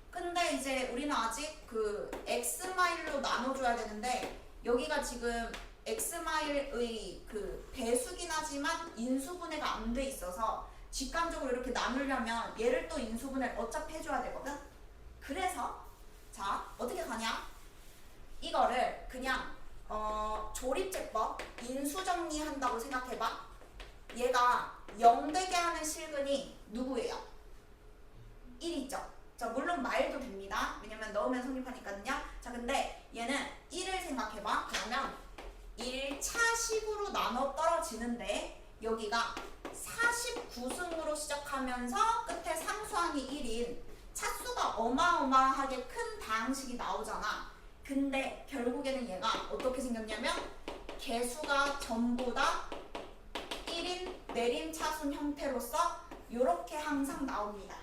근데 이제 우리는 아직 그 x마일로 나눠줘야 되는데, 여기가 지금 x마일의 그 배수긴 하지만 인수분해가 안 돼 있어서, 직관적으로 이렇게 나누려면 얘를 또 인수분해를 어차피 해줘야 되거든. 그래서 자 어떻게 가냐? 이거를 그냥 조립제법 인수정리한다고 생각해봐. 얘가 0 되게 하는 실근이 누구예요? 1이죠. 자 물론 마일도 됩니다. 왜냐면 넣으면 성립하니까요. 자 근데 얘는 1을 생각해봐. 그러면 1차식으로 나눠 떨어지는데 여기가 49승으로 시작하면서 끝에 상수항이 1인 차수가 어마어마하게 큰 다항식이 나오잖아. 근데 결국에는 얘가 어떻게 생겼냐면 개수가 전부 다 1인 내림 차순 형태로서 이렇게 항상 나옵니다.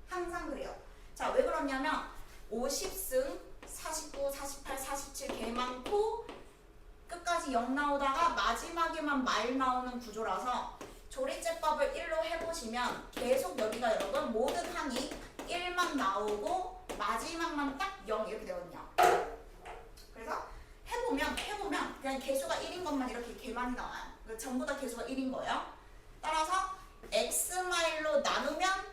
항상 그래요. 자, 왜 그러냐면 50승, 49, 48, 47 개 많고 끝까지 0 나오다가 마지막에만 마일 나오는 구조라서 조립제법을 1로 해보시면 계속 여기가 여러분 모든 항이 1만 나오고 마지막만 딱 0 이렇게 되거든요. 그래서 해보면 그냥 개수가 1인 것만 이렇게 개 많이 나와요. 그러니까 전부 다 개수가 1인 거예요. 따라서 x마일로 나누면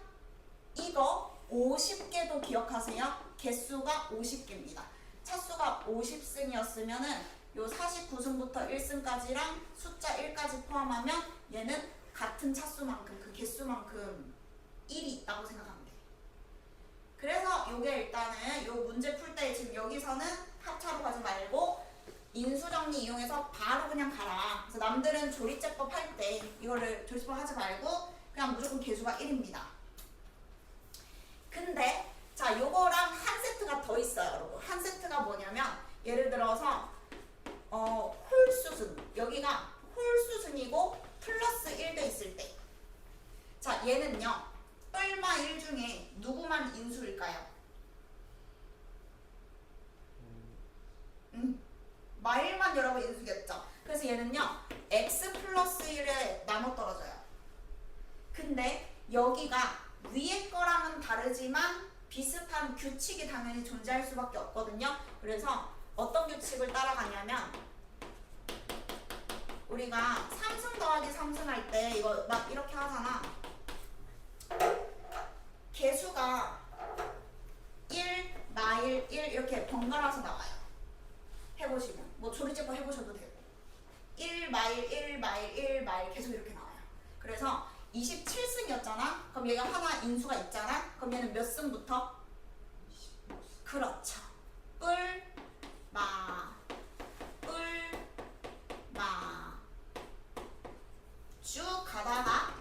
이거 50개도 기억하세요. 개수가 50개입니다. 차수가 50승이었으면은 요 49승부터 1승까지랑 숫자 1까지 포함하면 얘는 같은 차수만큼 그 개수만큼 1이 있다고 생각하면 돼. 그래서 요게 일단은 요 문제 풀 때 지금 여기서는 합차로 가지 말고 인수정리 이용해서 바로 그냥 가라. 그래서 남들은 조립제법 할 때 이거를 조립제법 하지 말고 그냥 무조건 개수가 1입니다. 근데 자 요거랑 한 세트가 더 있어요, 여러분. 한 세트가 뭐냐면 예를 들어서 홀수승 여기가 홀수승이고 플러스 1 돼 있을 때 자 얘는요 뿔마 1 중에 누구만 인수일까요? 마일만 여러분 인수겠죠. 그래서 얘는요 x 플러스 1에 나눠 떨어져요. 근데 여기가 위에 거랑은 다르지만 비슷한 규칙이 당연히 존재할 수밖에 없거든요. 그래서 어떤 규칙을 따라가냐면 우리가 3승 더하기 3승 할 때 이거 막 이렇게 하잖아. 개수가 1, 마일, 1 이렇게 번갈아서 나와요. 해보시면 뭐 조립제법 해보셔도 되고 1 마일, 1 마일, 1 마일 계속 이렇게 나와요. 그래서 27승이었잖아. 그럼 얘가 하나 인수가 있잖아. 그럼 얘는 몇 승부터? 그렇죠. 뿔, 마, 뿔, 마. 쭉 가다가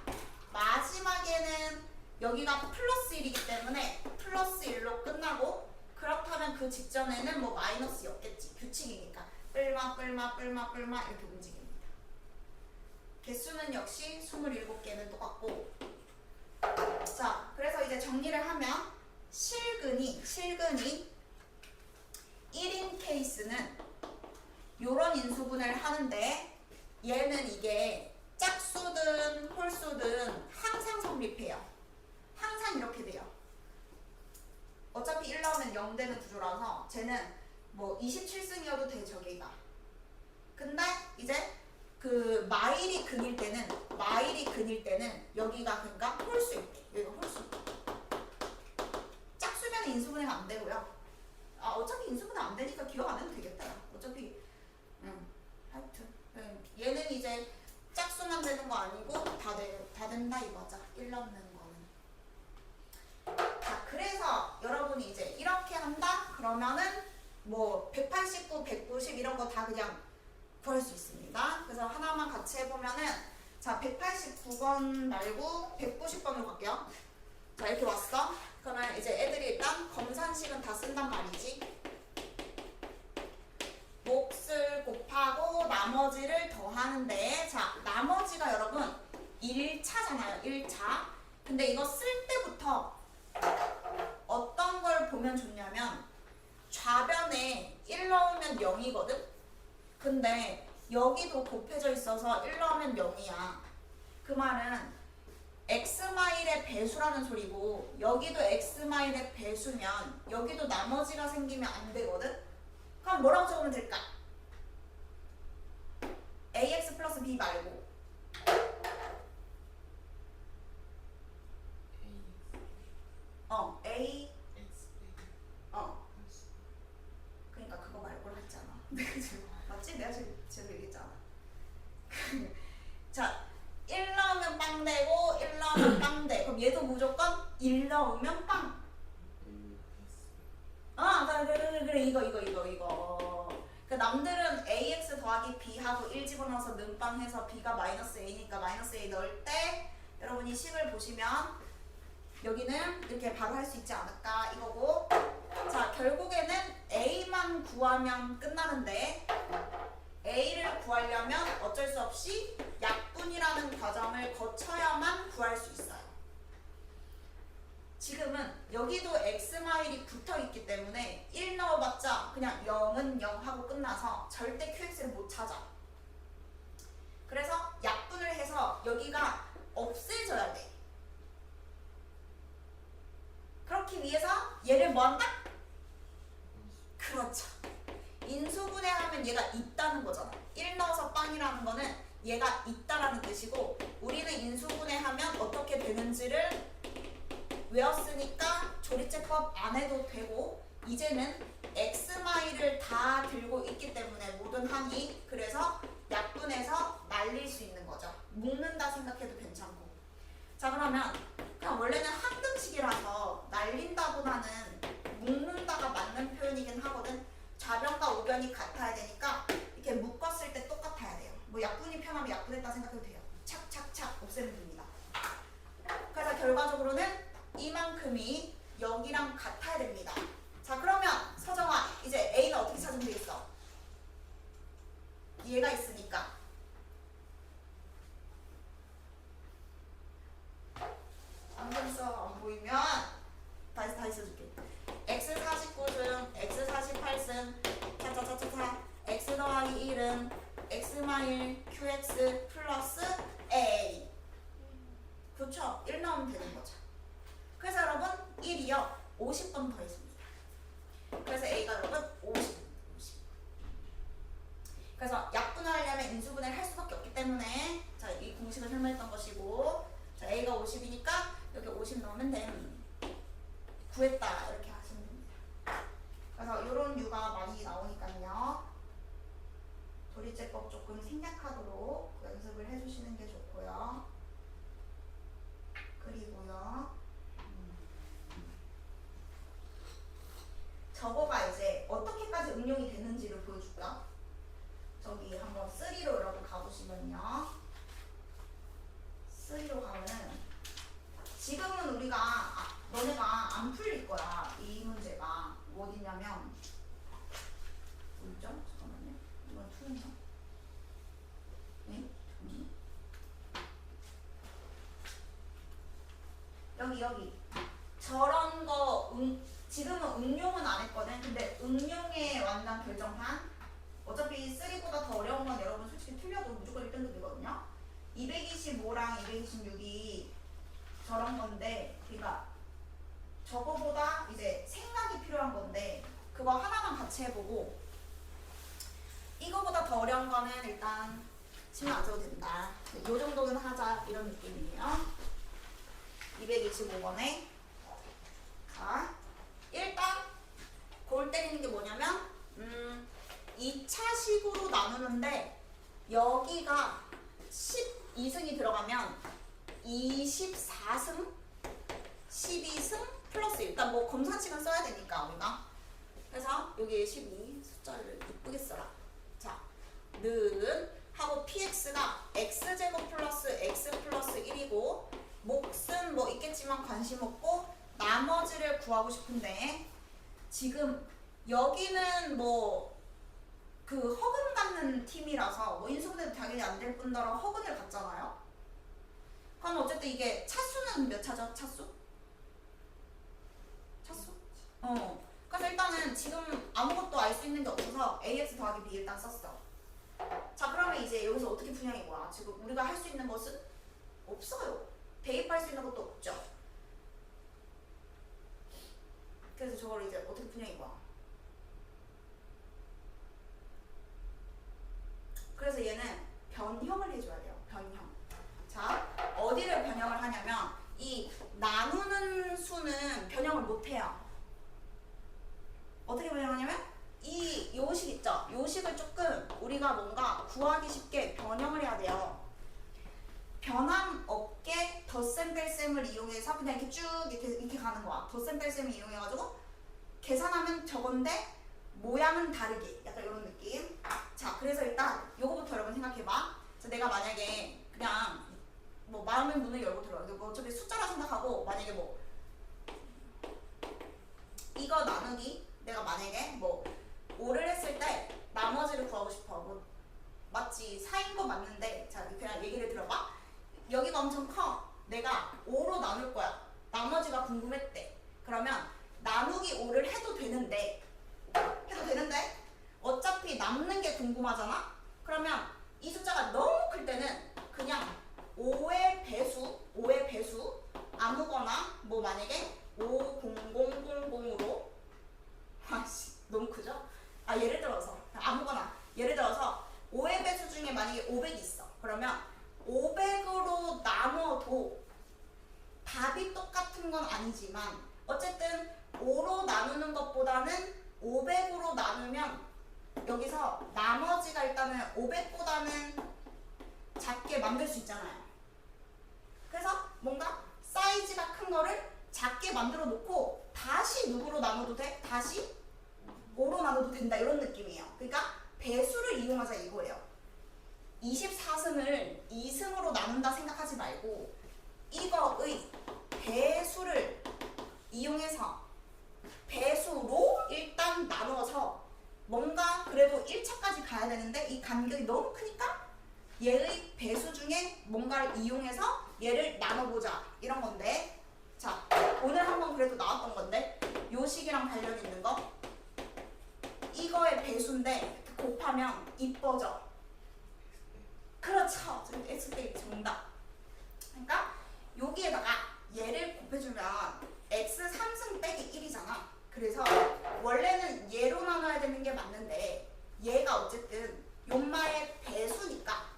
마지막에는 여기가 플러스 1이기 때문에 플러스 1로 끝나고 그렇다면 그 직전에는 뭐 마이너스였겠지. 규칙이니까. 뿔마, 뿔마, 뿔마, 뿔마 이렇게 움직입니다. 개수는 역시 27개는 똑같고 자 그래서 이제 정리를 하면 실근이 1인 케이스는 요런 인수분해를 하는데 얘는 이게 짝수든 홀수든 항상 성립해요. 항상 이렇게 돼요. 어차피 1 나오면 0 되는 구조라서 쟤는 뭐 27승이어도 돼 저기가. 근데 이제 그 마일이 근일 때는 여기가 그러니까 홀수일 때 여기가 홀수 어차피 인수분해 안 되니까 기억 안 해도 되겠다. 어차피 하여튼 얘는 이제 짝수만 되는 거 아니고 다 된다 이거죠. 1 넣는 거는. 자, 그래서 여러분이 이제 이렇게 한다 그러면은 뭐 189, 190 이런 거 다 그냥 구할 수 있습니다. 그래서 하나만 같이 해보면은 자 189번 말고 190번으로 갈게요. 자 이렇게 왔어. 그러면 이제 애들이 일단 검산식은 다 쓴단 말이지. 몫을 곱하고 나머지를 더하는데 자 나머지가 여러분 1차잖아요. 1차. 근데 이거 쓸 때부터 어떤 걸 보면 좋냐면 좌변에 1 넣으면 0이거든. 근데 여기도 곱해져 있어서 1 넣으면 0이야. 그 말은 x마일의 배수라는 소리고 여기도 x마일의 배수면 여기도 나머지가 생기면 안 되거든? 그럼 뭐라고 적으면 될까? ax 플러스 b 말고 a 그러니까 그거 말고 했잖아. 맞지? 내가 지금 얘기했잖아. 자 1 넣으면 빵 되고 1 넣으면 빵 돼. 그럼 얘도 무조건 1 넣으면 빵. 그래 이거. 그 남들은 ax 더하기 b하고 1 집어넣어서 는빵 해서 b가 마이너스 a니까 마이너스 a 넣을 때 여러분이 식을 보시면 여기는 이렇게 바로 할 수 있지 않을까 이거고. 자 결국에는 a만 구하면 끝나는데 a를 구하려면 어쩔 수 없이 약분이라는 과정을 거쳐야만 구할 수 있어요. 지금은 여기도 x마일이 붙어있기 때문에 1 넣어봤자 그냥 0은 0 하고 끝나서 절대 qx를 못 찾아. 그래서 약분을 해서 여기가 없애져야 돼. 그렇기 위해서 얘를 뭐 한다? 그렇죠. 인수분해하면 얘가 있다는 거잖아. 1 넣어서 빵이라는 거는 얘가 있다라는 뜻이고 우리는 인수분해하면 어떻게 되는지를 외웠으니까 조리제법 안 해도 되고 이제는 x마일을 다 들고 있기 때문에 모든 항이 그래서 약분해서 날릴 수 있는 거죠. 묶는다 생각해도 괜찮고. 자 그러면 그냥 원래는 항등식이라서 날린다보다는 묶는다가 맞는 표현이긴 하거든. 좌변과 우변이 같아야 되니까 이렇게 묶었을 때 똑같아야 돼요. 뭐 약분이 편하면 약분했다 생각해도 돼요. 착착착 없애면 됩니다. 그래서 결과적으로는 이만큼이 여기랑 같아야 됩니다. 자 그러면 서정아 이제 A는 어떻게 찾으면 되겠어? 얘가 있으니까 안경 써. 안 보이면 다시 써줄게. x 49승 x 48승 차차차차차 x 더하기 1은 x마일 qx 플러스 a. 그렇죠? 1 넣으면 되는 거죠. 그래서 여러분 1이요 50번 더 있습니다. 그래서 a가 여러분 50. 그래서 약분을 하려면 인수분해를 할 수밖에 없기 때문에 자 이 공식을 설명했던 것이고 자 a가 50이니까 여기 50 넣으면 됨. 구했다 이렇게 하시면 됩니다. 그래서 이런 류가 많이 나오니까요. 조리제법 조금 생략하도록 연습을 해주시는 게 좋고요. 그리고요. 저거가 이제 어떻게까지 응용이 되는지를 보여줄까? 저기 한번 3로 여러분 가보시면요. 3로 가면은 지금은 우리가 너네가 안 풀릴 거야. 이 문제가 어디냐면 뭐죠? 잠깐만요. 이건 2인가? 네? 여기 저런 거 지금은 응용은 안 했거든. 근데 응용의 완전 결정판 어차피 3보다 더 어려운 건 여러분 솔직히 틀려도 무조건 1등급 되거든요. 225랑 226이 저런 건데 그러니까 저거보다 이제 생각이 필요한 건데 그거 하나만 같이 해보고 이거보다 더 어려운 거는 일단 신경 안 써도 된다. 요 정도는 하자 이런 느낌이에요. 225번에 자 일단 골 골 때리는 게 뭐냐면 2차식으로 나누는데 여기가 12승이 들어가면 24승 12승 플러스 일단 뭐 검산식은 써야 되니까 우리가 그래서 여기 12 숫자를 이쁘게 써라. 자, 는 하고 px가 x제곱 플러스 x 플러스 1이고 몫은 뭐 있겠지만 관심 없고 나머지를 구하고 싶은데 지금 여기는 뭐 그 허근 갖는 팀이라서 뭐 인수분해도 당연히 안 될 뿐더러 허근을 갖잖아요. 그럼 어쨌든 이게 차수는 몇 차죠? 차수? 차수? 그래서 일단은 지금 아무것도 알 수 있는 게 없어서 ax 더하기 b 일단 썼어. 자, 그러면 이제 여기서 어떻게 분양이 뭐야? 지금 우리가 할 수 있는 것은 없어요. 대입할 수 있는 것도 없죠. 그래서 저걸 이제 어떻게 분양이 뭐야? 그래서 얘는 변형을 해줘야 돼요. 변형. 자, 어디를 변형을 하냐면 이 나누는 수는 변형을 못해요. 어떻게 변형하냐면 이 요식 있죠? 요식을 조금 우리가 뭔가 구하기 쉽게 변형을 해야 돼요. 변함 없게 덧셈 뺄셈을 이용해서 그냥 이렇게 쭉 이렇게 가는 거야. 덧셈 뺄셈을 이용해가지고 계산하면 저건데 모양은 다르게 약간 이런 느낌. 자, 그래서 일단 요거부터 여러분 생각해봐. 자, 내가 만약에 그냥 뭐 마음의 문을 열고 들어요. 뭐 어차피 숫자라 생각하고 만약에 뭐 이거 나누기 내가 만약에 뭐 5를 했을 때 나머지를 구하고 싶어. 뭐 맞지? 4인 거 맞는데 자 그냥 얘기를 들어봐. 여기가 엄청 커. 내가 5로 나눌 거야. 나머지가 궁금했대. 그러면 나누기 5를 해도 되는데 어차피 남는 게 궁금하잖아? 그러면 이 숫자가 너무 클 때는 그냥 5의 배수 아무거나 뭐 만약에 50000으로 아씨 너무 크죠? 아 예를 들어서 아무거나 예를 들어서 5의 배수 중에 만약에 500이 있어. 그러면 500으로 나눠도 답이 똑같은 건 아니지만 어쨌든 5로 나누는 것보다는 500으로 나누면 여기서 나머지가 일단은 500보다는 작게 만들 수 있잖아요. 그래서 뭔가 사이즈가 큰 거를 작게 만들어 놓고 다시 누구로 나눠도 돼? 다시 5로 나눠도 된다 이런 느낌이에요. 그러니까 배수를 이용하자 이거예요. 24승을 2승으로 나눈다 생각하지 말고 이거의 배수를 이용해서 배수로 일단 나누어서 뭔가 그래도 1차까지 가야 되는데 이 간격이 너무 크니까 얘의 배수 중에 뭔가를 이용해서 얘를 나눠보자 이런 건데 자 오늘 한번 그래도 나왔던 건데 요식이랑 관련 있는 거 이거의 배수인데 이렇게 곱하면 이뻐져. 그렇죠. X빼기 정답. 그러니까 여기에다가 얘를 곱해주면 X 3승 빼기 1이잖아. 그래서 원래는 얘로 나눠야 되는 게 맞는데 얘가 어쨌든 요마의 배수니까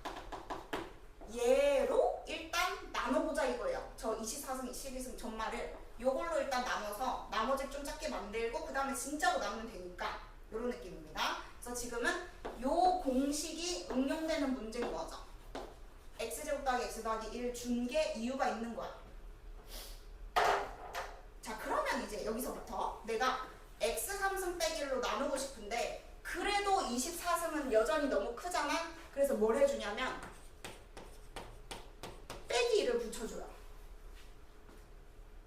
얘로 일단 나눠보자 이거예요. 저 24승, 22승 전말을 요걸로 일단 나눠서 나머지 좀 작게 만들고 그 다음에 진짜로 나누면 되니까 요런 느낌입니다. 그래서 지금은 요 공식이 응용되는 문제인 거죠. x제곱 더하기 x 더하기 1 준 게 이유가 있는 거야. 자 그러면 이제 여기서부터 내가 x 3승 빼기 1로 나누고 싶은데 그래도 24승은 여전히 너무 크잖아. 그래서 뭘 해주냐면 빼기 1을 붙여줘요.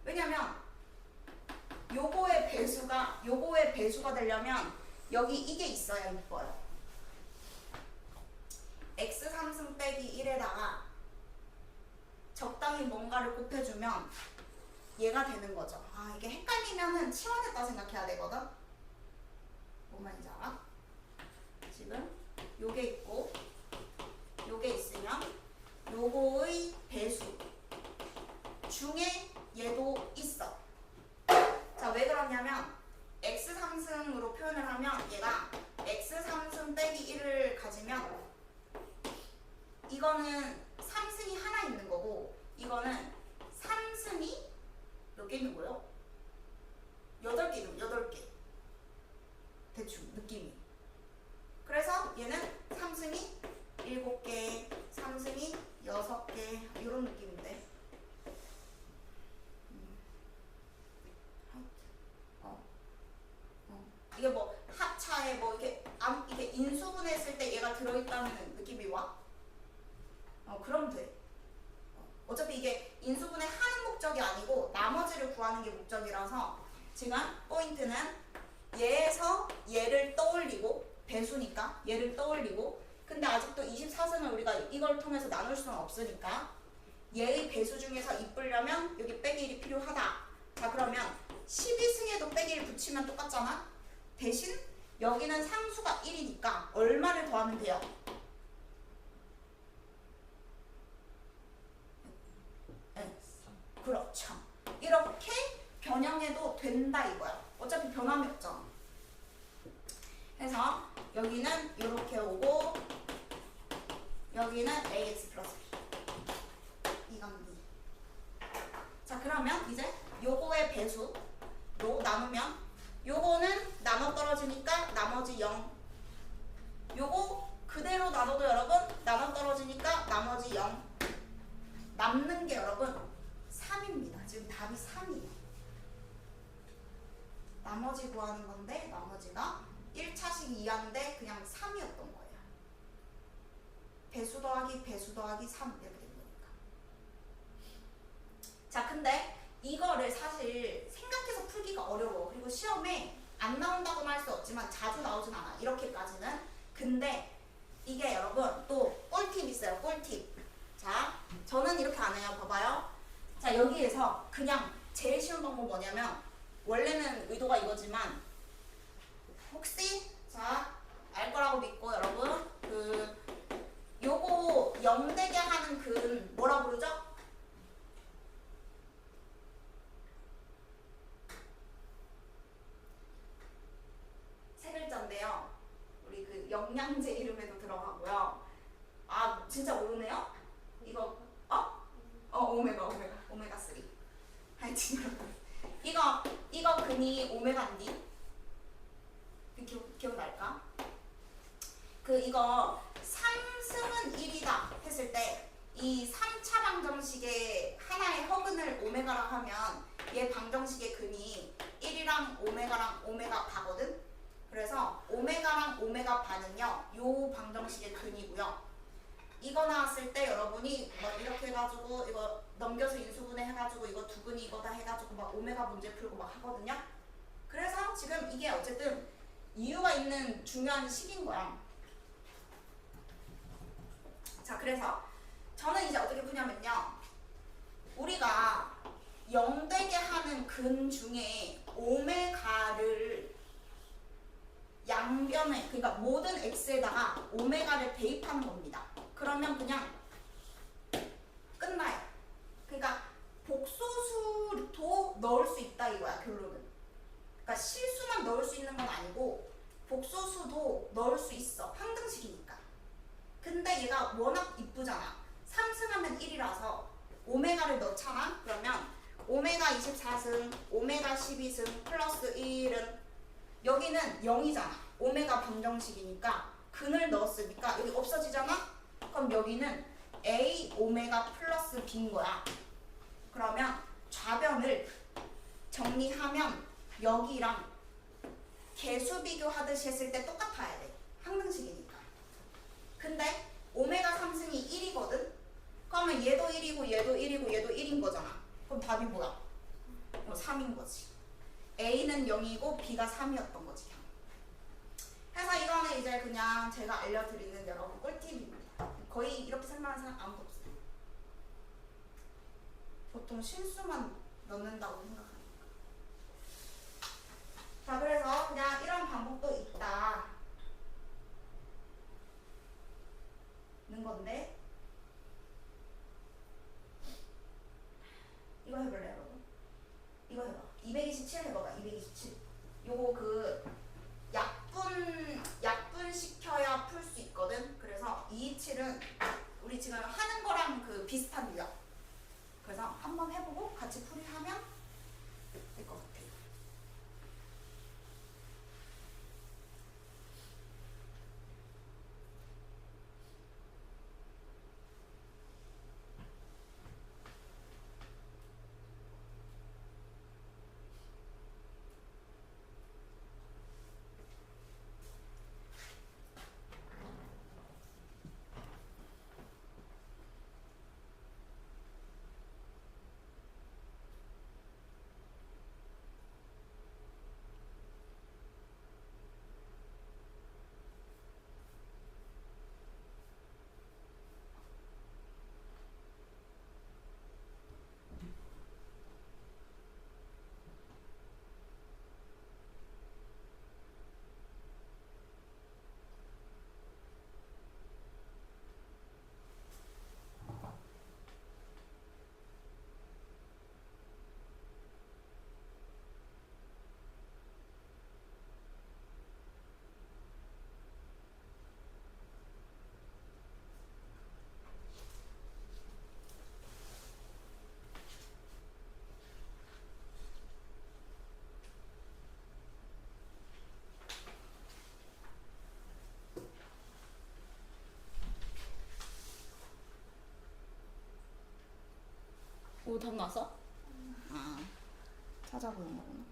왜냐면 요거의 배수가 되려면 여기 이게 있어야 이뻐요. x 3승 빼기 1에다가 적당히 뭔가를 곱해주면 얘가 되는 거죠. 아 이게 헷갈리면은 치환했다 생각해야 되거든. 뭔 말인지 알아? 지금 요게 있고 요게 있으면 요거의 배수 중에 얘도 있어. 자 왜 그러냐면 x 3승으로 표현을 하면 얘가 x 3승 빼기 1을 가지면 이거는 3승이 하나 있는 거고 이거는 3승이 몇 개 있는 거예요? 8개 있는 8개. 대충 느낌이. 그래서 얘는 3승이 7개, 3승이 6개 이런 느낌인데. 이게 뭐 합차에 뭐 이게 인수분해했을 때 얘가 들어있다는 느낌이 와? 그럼 돼. 어차피 이게 인수분해 하는 목적이 아니고 나머지를 구하는 게 목적이라서 지금 포인트는 얘에서 얘를 떠올리고 배수니까 얘를 떠올리고 근데 아직도 24승을 우리가 이걸 통해서 나눌 수는 없으니까 얘의 배수 중에서 이쁘려면 여기 빼기 1이 필요하다. 자 그러면 12승에도 빼기 1 붙이면 똑같잖아. 대신 여기는 상수가 1이니까 얼마를 더하면 돼요? 네. 그렇죠. 이렇게 변형해도 된다 이거야. 어차피 변함이 없잖아. 그래서 여기는 이렇게 오고 여기는 ax 플러스 b 이건 b. 자 그러면 이제 요거의 배수로 나누면 요거는 나눠 떨어지니까 나머지 0. 요거 그대로 나눠도 여러분 나눠 떨어지니까 나머지 0. 남는 게 여러분 3입니다. 지금 답이 3이에요. 나머지 구하는 건데 나머지가 1차식 2인데 그냥 3이었던 거예요. 배수 더하기 3 이렇게 된 거니까. 자 근데 이거를 사실 생각해서 풀기가 어려워. 그리고 시험에 안 나온다고는 할 수 없지만 자주 나오진 않아. 이렇게까지는. 근데 이게 여러분 또 꿀팁 있어요. 꿀팁. 자 저는 이렇게 안 해요. 봐봐요. 자 여기에서 그냥 제일 쉬운 방법 뭐냐면 원래는 의도가 이거지만 혹시 자 알 거라고 믿고 여러분 요거 0되게 하는 근 뭐라 부르죠? 세 글자인데요. 우리 그 영양제 이름에도 들어가고요. 아 진짜 모르네요? 이거 오메가 3. 하여튼 이거 근이 오메가인데 기억날까? 이거 3승은 1이다 했을 때 이 3차 방정식의 하나의 허근을 오메가라 하면 얘 방정식의 근이 1이랑 오메가랑 오메가 바거든? 그래서 오메가랑 오메가 반은요 요 방정식의 근이고요. 이거 나왔을 때 여러분이 막 이렇게 해가지고 이거 넘겨서 인수분해 해가지고 이거 두 근이 이거다 해가지고 막 오메가 문제 풀고 막 하거든요. 그래서 지금 이게 어쨌든 이유가 있는 중요한 식인 거야. 자 그래서 저는 이제 어떻게 푸냐면요. 우리가 0되게 하는 근 중에 오메가를 양변에 그러니까 모든 x에다가 오메가를 대입하는 겁니다. 그러면 그냥 끝나요. 그러니까 복소수도 넣을 수 있다 이거야 결론은. 그러니까 실수만 넣을 수 있는 건 아니고 복소수도 넣을 수 있어. 항등식이니까. 근데 얘가 워낙 이쁘잖아. 3승하면 1이라서 오메가를 넣잖아. 그러면 오메가 24승, 오메가 12승 플러스 1은 여기는 0이잖아. 오메가 방정식이니까 근을 넣었으니까 여기 없어지잖아. 그럼 여기는 A 오메가 플러스 B인 거야. 그러면 좌변을 정리하면 여기랑 개수 비교하듯이 했을 때 똑같아야 돼. 항등식이니까. 근데 오메가 3승이 1이거든? 그러면 얘도 1이고 얘도 1이고 얘도 1인 거잖아. 그럼 답이 뭐야? 3인 거지. A는 0이고 B가 3이었던 거지. 그래서 이거는 이제 그냥 제가 알려드리는 여러분 꿀팁입니다. 거의 이렇게 설명하는 사람 아무도 없어요. 보통 실수만 넣는다고 생각하니까. 자 그래서 그냥 이런 방법도 있다 는 건데 이거 해볼래 여러분? 이거 해봐. 227 해봐봐. 227 요거 약분 시켜야 풀 수 있거든. 그래서 227은 우리 지금 하는 거랑 비슷한 유형. 그래서 한번 해보고 같이 풀이하면 될 것 같아요. 그거 답 나왔어? 아, 찾아보는 거구나.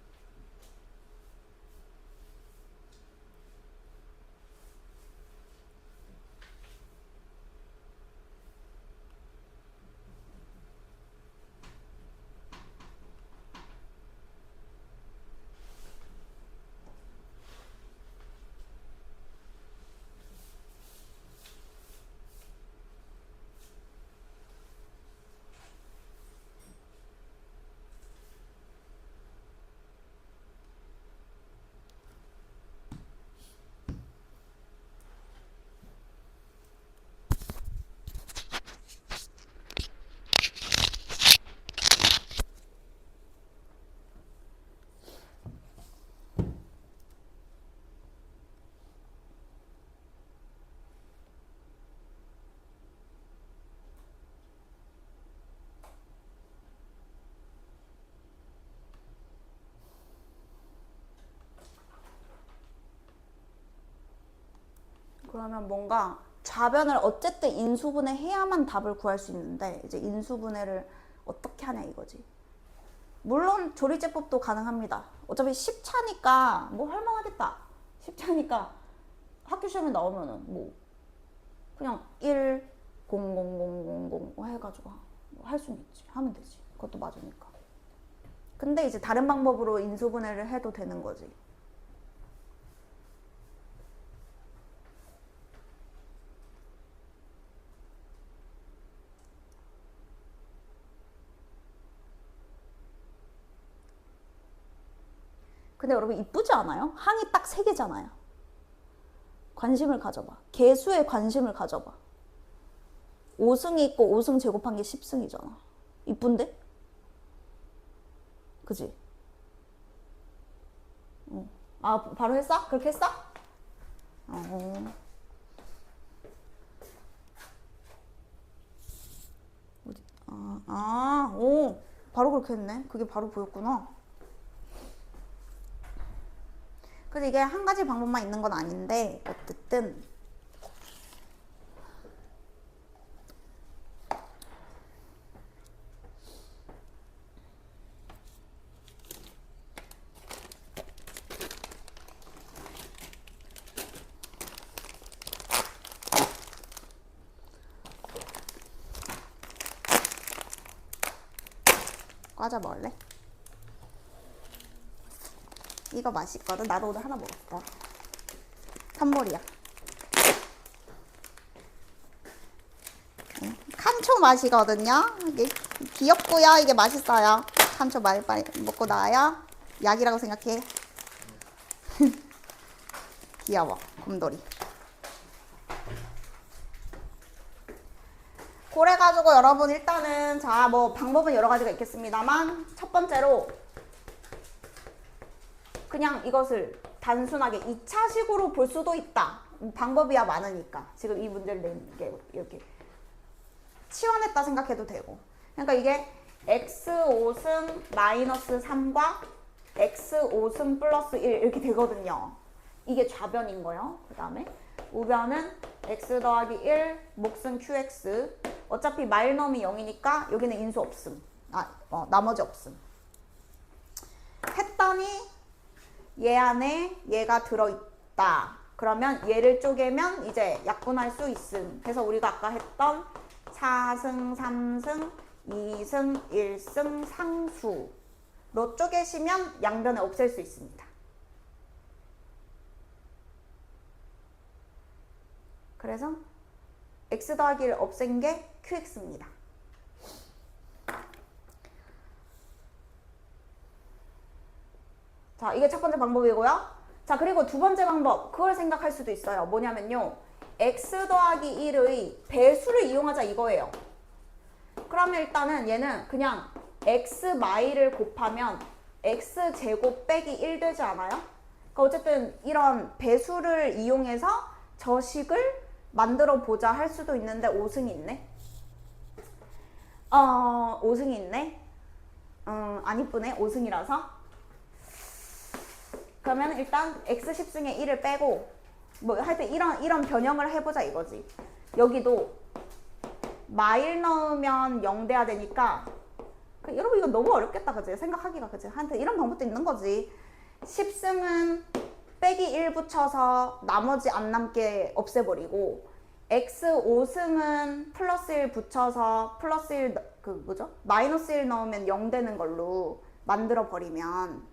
그러면 뭔가 좌변을 어쨌든 인수분해 해야만 답을 구할 수 있는데 이제 인수분해를 어떻게 하냐 이거지. 물론 조리제법도 가능합니다. 어차피 10차니까 뭐 할만하겠다. 10차니까 학교 시험에 나오면은 뭐 그냥 1 0 0 0 0 0 해가지고 할 수는 있지. 하면 되지. 그것도 맞으니까. 근데 이제 다른 방법으로 인수분해를 해도 되는 거지. 근데 여러분 이쁘지 않아요? 항이 딱 3개잖아요. 관심을 가져봐. 개수에 관심을 가져봐. 5승이 있고 5승 제곱한 게 10승이잖아. 이쁜데? 그지? 아, 바로 했어? 그렇게 했어? 어디? 오. 바로 그렇게 했네. 그게 바로 보였구나. 그래서 이게 한 가지 방법만 있는 건 아닌데 어쨌든 과자 먹을래? 이거 맛있거든. 나도 오늘 하나 먹었어. 산볼이야. 칸초 맛이거든요. 이게 귀엽고요. 이게 맛있어요. 칸초 많이 먹고 나와요. 약이라고 생각해. 귀여워. 곰돌이. 그래가지고 여러분 일단은 자 뭐 방법은 여러 가지가 있겠습니다만 첫 번째로 그냥 이것을 단순하게 2차식으로 볼 수도 있다. 방법이야 많으니까. 지금 이 문제를 낸 게 이렇게 치환했다 생각해도 되고. 그러니까 이게 x5승 마이너스 3과 x5승 플러스 1 이렇게 되거든요. 이게 좌변인 거예요. 그 다음에 우변은 x 더하기 1 목승 qx. 어차피 마일넘이 0이니까 여기는 인수 없음. 나머지 없음. 했더니 얘 안에 얘가 들어있다. 그러면 얘를 쪼개면 이제 약분할 수 있음. 그래서 우리가 아까 했던 4승, 3승, 2승, 1승 상수로 쪼개시면 양변에 없앨 수 있습니다. 그래서 x 더하기를 없앤 게 qx입니다. 자, 이게 첫 번째 방법이고요. 자, 그리고 두 번째 방법, 그걸 생각할 수도 있어요. 뭐냐면요, x 더하기 1의 배수를 이용하자 이거예요. 그러면 일단은 얘는 그냥 x 마이를 곱하면 x 제곱 빼기 1 되지 않아요? 그러니까 어쨌든 이런 배수를 이용해서 저식을 만들어 보자 할 수도 있는데 5승이 있네. 5승이 있네. 안 이쁘네. 5승이라서. 그러면 일단 x 10승에 1을 빼고 뭐 하여튼 이런 변형을 해보자 이거지. 여기도 마일 넣으면 0 돼야 되니까 여러분 이거 너무 어렵겠다 그지? 생각하기가 그지? 한테 이런 방법도 있는 거지. 10승은 빼기 1 붙여서 나머지 안 남게 없애버리고 x 5승은 플러스 1 붙여서 플러스 1 마이너스 1 넣으면 0 되는 걸로 만들어 버리면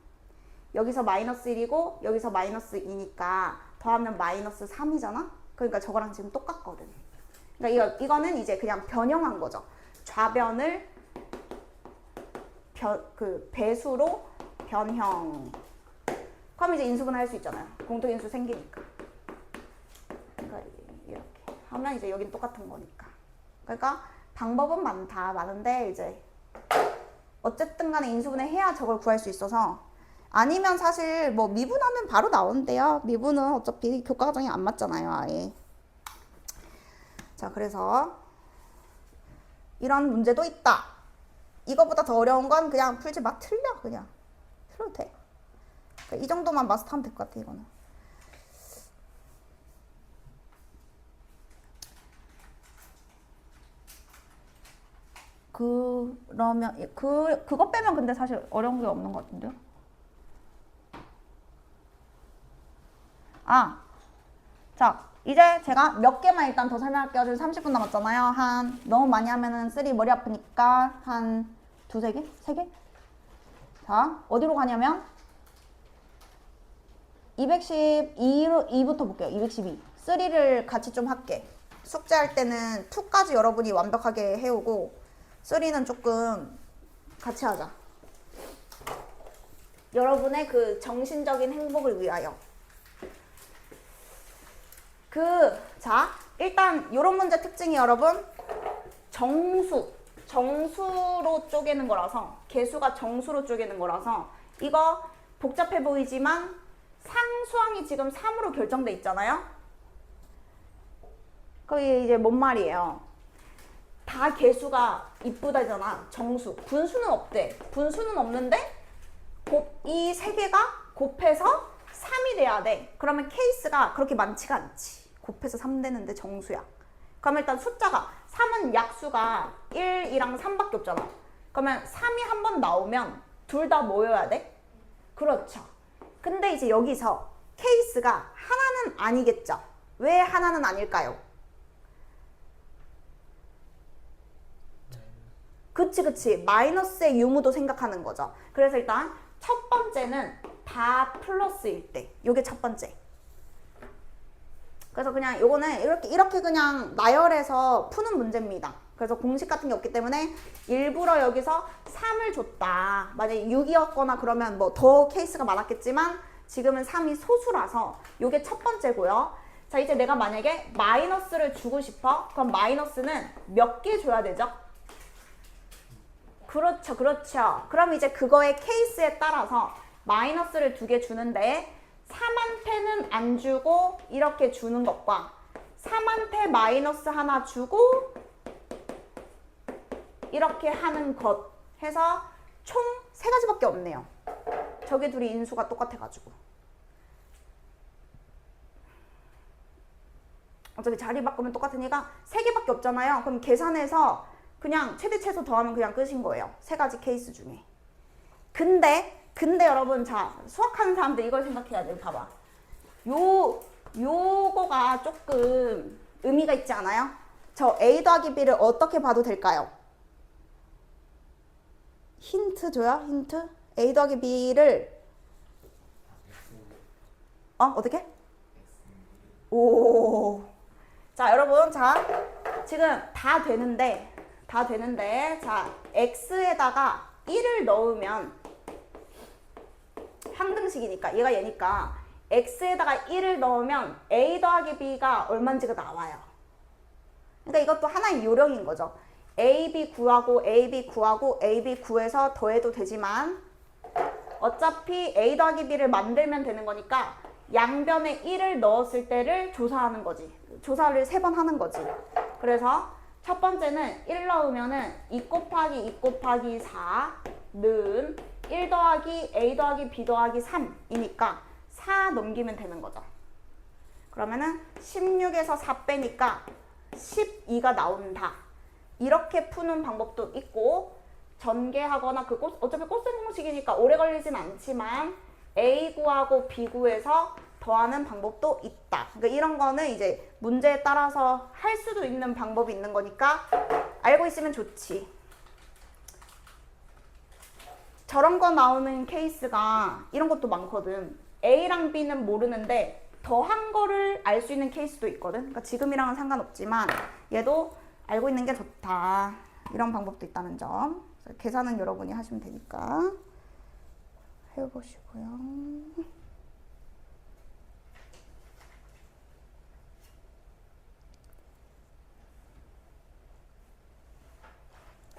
여기서 마이너스 1이고 여기서 마이너스 2니까 더하면 마이너스 3이잖아? 그러니까 저거랑 지금 똑같거든. 그러니까 이거는 이제 그냥 변형한 거죠. 좌변을 배수로 변형. 그럼 이제 인수분해 할 수 있잖아요. 공통인수 생기니까. 그러니까 이렇게 하면 이제 여긴 똑같은 거니까. 그러니까 방법은 많은데 이제 어쨌든 간에 인수분해 해야 저걸 구할 수 있어서 아니면 사실 뭐 미분하면 바로 나오는데요. 미분은 어차피 교과과정이 안 맞잖아요. 아예. 자, 그래서 이런 문제도 있다. 이거보다 더 어려운 건 그냥 풀지 마. 틀려. 그냥. 틀려도 돼. 이 정도만 마스터하면 될 것 같아, 이거는. 그러면, 그거 빼면 근데 사실 어려운 게 없는 것 같은데요? 자, 이제 제가 몇 개만 일단 더 설명할게요. 지금 30분 남았잖아요. 너무 많이 하면은 쓰리 머리 아프니까 한 두세 개? 세 개? 자, 어디로 가냐면 212부터 볼게요. 212. 3를 같이 좀 할게. 숙제할 때는 2까지 여러분이 완벽하게 해오고 3는 조금 같이 하자. 여러분의 그 정신적인 행복을 위하여. 자, 일단 요런 문제 특징이 여러분 정수로 쪼개는 거라서 개수가 정수로 쪼개는 거라서 이거 복잡해 보이지만 상수항이 지금 3으로 결정돼 있잖아요. 그게 이제 뭔 말이에요? 다 개수가 이쁘다잖아. 정수. 분수는 없대. 분수는 없는데 이 세 개가 곱해서 3이 돼야 돼. 그러면 케이스가 그렇게 많지가 않지. 곱해서 3 되는데 정수야. 그럼 일단 숫자가 3은 약수가 1이랑 3밖에 없잖아. 그러면 3이 한 번 나오면 둘 다 모여야 돼? 그렇죠. 근데 이제 여기서 케이스가 하나는 아니겠죠. 왜 하나는 아닐까요? 그치. 마이너스의 유무도 생각하는 거죠. 그래서 일단 첫 번째는 다 플러스일 때. 요게 첫 번째. 그래서 그냥 요거는 이렇게 그냥 나열해서 푸는 문제입니다. 그래서 공식 같은 게 없기 때문에 일부러 여기서 3을 줬다. 만약에 6이었거나 그러면 뭐 더 케이스가 많았겠지만 지금은 3이 소수라서 요게 첫 번째고요. 자, 이제 내가 만약에 마이너스를 주고 싶어. 그럼 마이너스는 몇 개 줘야 되죠? 그렇죠. 그럼 이제 그거의 케이스에 따라서 마이너스를 2개 주는데 3한테는 안 주고 이렇게 주는 것과 3한테 마이너스 하나 주고 이렇게 하는 것 해서 총 3가지밖에 없네요. 저게 둘이 인수가 똑같아가지고. 어차피 자리 바꾸면 똑같으니까 3개밖에 없잖아요. 그럼 계산해서 그냥 최대 최소 더하면 그냥 끝인 거예요. 3가지 케이스 중에. 근데 여러분, 자, 수학하는 사람들 이걸 생각해야 돼요. 봐봐. 요거가 조금 의미가 있지 않아요? 저 A 더하기 B를 어떻게 봐도 될까요? 힌트 줘요? 힌트? A 더하기 B를 어떻게? 오. 자, 여러분, 자, 지금 다 되는데 자, X에다가 1을 넣으면 항등식이니까 얘가 얘니까 X에다가 1을 넣으면 A 더하기 B가 얼마인지가 나와요. 그러니까 이것도 하나의 요령인 거죠. AB 구하고 AB 구하고 AB 구해서 더해도 되지만 어차피 A 더하기 B를 만들면 되는 거니까 양변에 1을 넣었을 때를 조사하는 거지. 조사를 3번 하는 거지. 그래서 첫 번째는 1 넣으면은 2 곱하기 2 곱하기 4는 1 더하기 A 더하기 B 더하기 3이니까 4 넘기면 되는 거죠. 그러면은 16에서 4 빼니까 12가 나온다. 이렇게 푸는 방법도 있고 전개하거나 어차피 코스 공식이니까 오래 걸리진 않지만 A 구하고 B 구해서 더하는 방법도 있다. 그러니까 이런 거는 이제 문제에 따라서 할 수도 있는 방법이 있는 거니까 알고 있으면 좋지. 저런 거 나오는 케이스가 이런 것도 많거든. A랑 B는 모르는데 더한 거를 알 수 있는 케이스도 있거든. 그러니까 지금이랑은 상관없지만 얘도 알고 있는 게 좋다. 이런 방법도 있다는 점. 계산은 여러분이 하시면 되니까 해보시고요.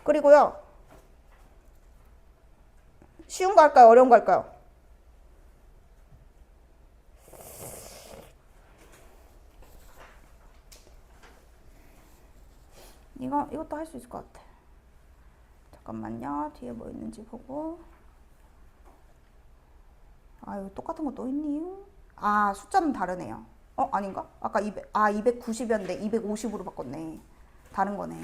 그리고요. 쉬운 거 할까요? 어려운 거 할까요? 이것도 할 수 있을 것 같아. 잠깐만요. 뒤에 뭐 있는지 보고. 아, 여기 똑같은 거 또 있니? 아, 숫자는 다르네요. 아닌가? 아까 290이었는데 250으로 바꿨네. 다른 거네.